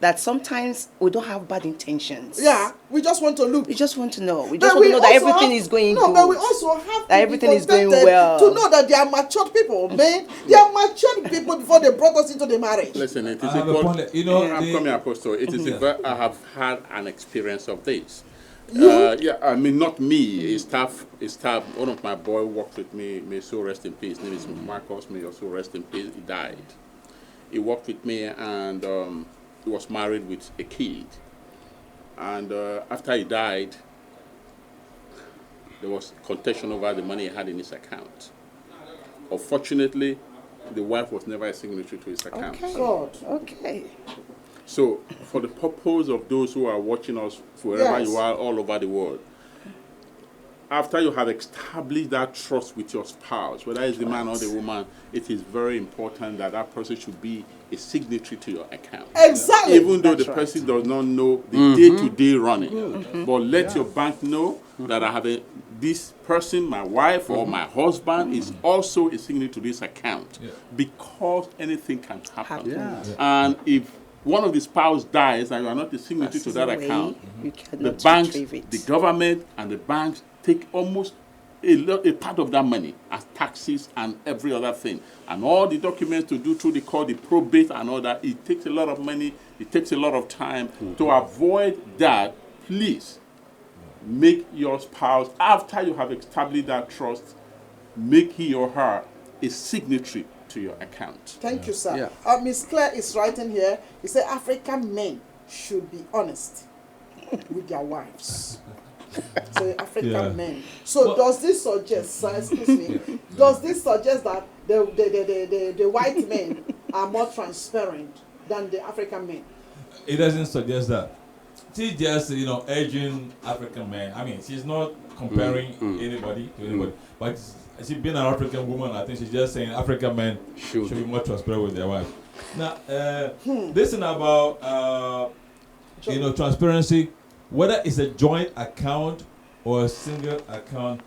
[SPEAKER 3] that sometimes we don't have bad intentions.
[SPEAKER 1] Yeah, we just want to look.
[SPEAKER 3] We just want to know. We
[SPEAKER 1] But
[SPEAKER 3] just want to know that
[SPEAKER 1] also
[SPEAKER 3] everything
[SPEAKER 1] have-
[SPEAKER 3] is going
[SPEAKER 1] no,
[SPEAKER 3] good.
[SPEAKER 1] but we also have
[SPEAKER 3] That
[SPEAKER 1] to
[SPEAKER 3] everything
[SPEAKER 1] be
[SPEAKER 3] is going
[SPEAKER 1] contented
[SPEAKER 3] well.
[SPEAKER 1] to know that they are matured people, man. They are matured people before they brought us into the marriage.
[SPEAKER 4] Listen, it
[SPEAKER 5] I
[SPEAKER 4] is
[SPEAKER 5] have a
[SPEAKER 4] important.
[SPEAKER 5] point. You know,
[SPEAKER 4] I'm
[SPEAKER 5] the-
[SPEAKER 4] coming, Apostle. It is I have had an experience of this.
[SPEAKER 1] You?
[SPEAKER 4] Yeah, I mean, not me. A staff. One of my boy worked with me. May so rest in peace. His name is Marcos. May also rest in peace. He died. He worked with me, and he was married with a kid. And after he died, there was contention over the money he had in his account. Unfortunately, the wife was never a signatory to his account.
[SPEAKER 3] Okay.
[SPEAKER 1] God.
[SPEAKER 3] Okay.
[SPEAKER 4] So, for the purpose of those who are watching us wherever
[SPEAKER 1] Yes.
[SPEAKER 4] you are all over the world, after you have established that trust with your spouse, whether it's the man or the woman, it is very important that that person should be a signatory to your account.
[SPEAKER 1] Exactly.
[SPEAKER 4] Even though
[SPEAKER 3] That's
[SPEAKER 4] the
[SPEAKER 3] right.
[SPEAKER 4] person does not know the day-to-day running. But let your bank know that I have this person, my wife or my husband, is also a signatory to this account.
[SPEAKER 5] Yeah.
[SPEAKER 4] Because anything can happen.
[SPEAKER 2] Yeah.
[SPEAKER 4] And if one of the spouse dies and you are not a signatory
[SPEAKER 3] That's
[SPEAKER 4] to that
[SPEAKER 3] the way
[SPEAKER 4] account,
[SPEAKER 3] you
[SPEAKER 4] the
[SPEAKER 3] cannot
[SPEAKER 4] banks,
[SPEAKER 3] retrieve it.
[SPEAKER 4] the government, and the banks take almost a part of that money as taxes and every other thing. And all the documents to do through the court, the probate and all that, it takes a lot of money, it takes a lot of time. To avoid that, please make your spouse, after you have established that trust, make he or her a signatory to your account.
[SPEAKER 1] Thank you, sir.
[SPEAKER 2] Yeah.
[SPEAKER 1] Miss Claire is writing here. He said African men should be honest with their wives. So African
[SPEAKER 5] Yeah.
[SPEAKER 1] men. So
[SPEAKER 5] Well-
[SPEAKER 1] does this suggest, sir, excuse me, does this suggest that the white men are more transparent than the African men?
[SPEAKER 5] It doesn't suggest that. She's just, urging African men. I mean, she's not comparing anybody to anybody. But she being an African woman, I think she's just saying African men should be more transparent with their wives. Now, this is about, transparency, whether it's a joint account or a single account.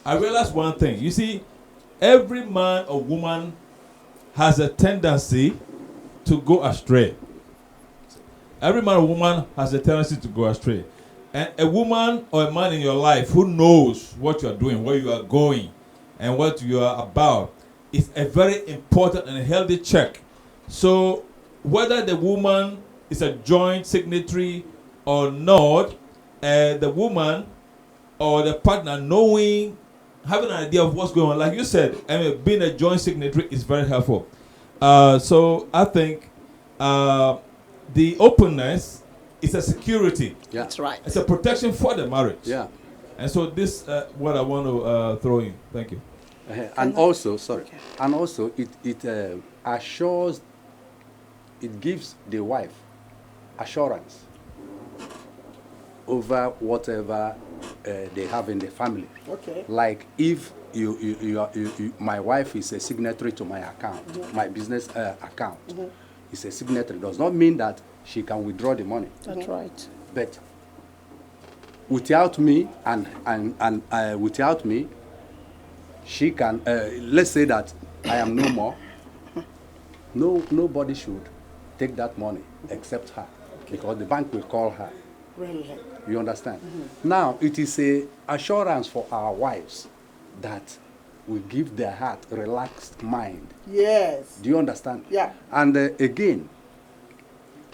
[SPEAKER 5] I realized one thing. You see, every man or woman has a tendency to go astray. Every man or woman has a tendency to go astray. And a woman or a man in your life who knows what you are doing, where you are going, and what you are about is a very important and healthy check. So whether the woman is a joint signatory or not, the woman or the partner knowing, having an idea of what's going on, like you said, being a joint signatory is very helpful. So I think the openness is a security.
[SPEAKER 2] Yeah.
[SPEAKER 3] That's right.
[SPEAKER 5] It's a protection for the marriage.
[SPEAKER 2] Yeah.
[SPEAKER 5] And so this what I want to throw in. Thank you.
[SPEAKER 2] And also, it assures, it gives the wife assurance over whatever they have in the family.
[SPEAKER 1] Okay.
[SPEAKER 2] Like if my wife is a signatory to my account, my business account, is a signatory, does not mean that she can withdraw the money.
[SPEAKER 3] That's right.
[SPEAKER 2] But without me and without me, she can. Let's say that I am no more. Nobody should take that money except her, because the bank will call her.
[SPEAKER 1] Really?
[SPEAKER 2] You understand? Now it is a assurance for our wives that we give their heart relaxed mind.
[SPEAKER 1] Yes.
[SPEAKER 2] Do you understand?
[SPEAKER 1] Yeah.
[SPEAKER 2] And again,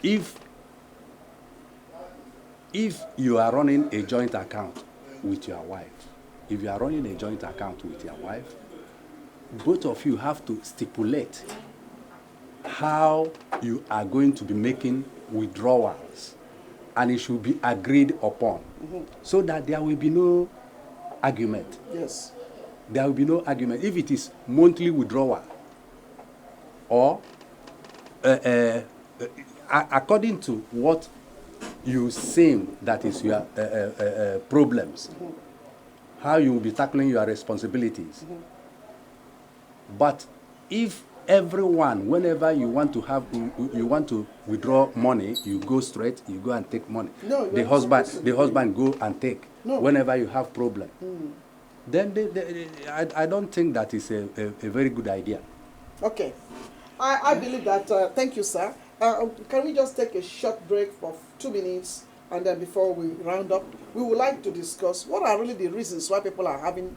[SPEAKER 2] if you are running a joint account with your wife, if you are running a joint account with your wife, both of you have to stipulate how you are going to be making withdrawals, and it should be agreed upon, so that there will be no argument.
[SPEAKER 1] Yes.
[SPEAKER 2] There will be no argument. If it is monthly withdrawal, or according to what you seem that is your problems, how you will be tackling your responsibilities. But if everyone, whenever you want to have, you want to withdraw money, you go straight, you go and take money.
[SPEAKER 1] No,
[SPEAKER 2] the
[SPEAKER 1] you're
[SPEAKER 2] husband, go and take.
[SPEAKER 1] No.
[SPEAKER 2] Whenever you have problem, then I don't think that is a very good idea.
[SPEAKER 1] Okay. I believe that, thank you, sir. Can we just take a short break for 2 minutes, and then before we round up, we would like to discuss what are really the reasons why people are having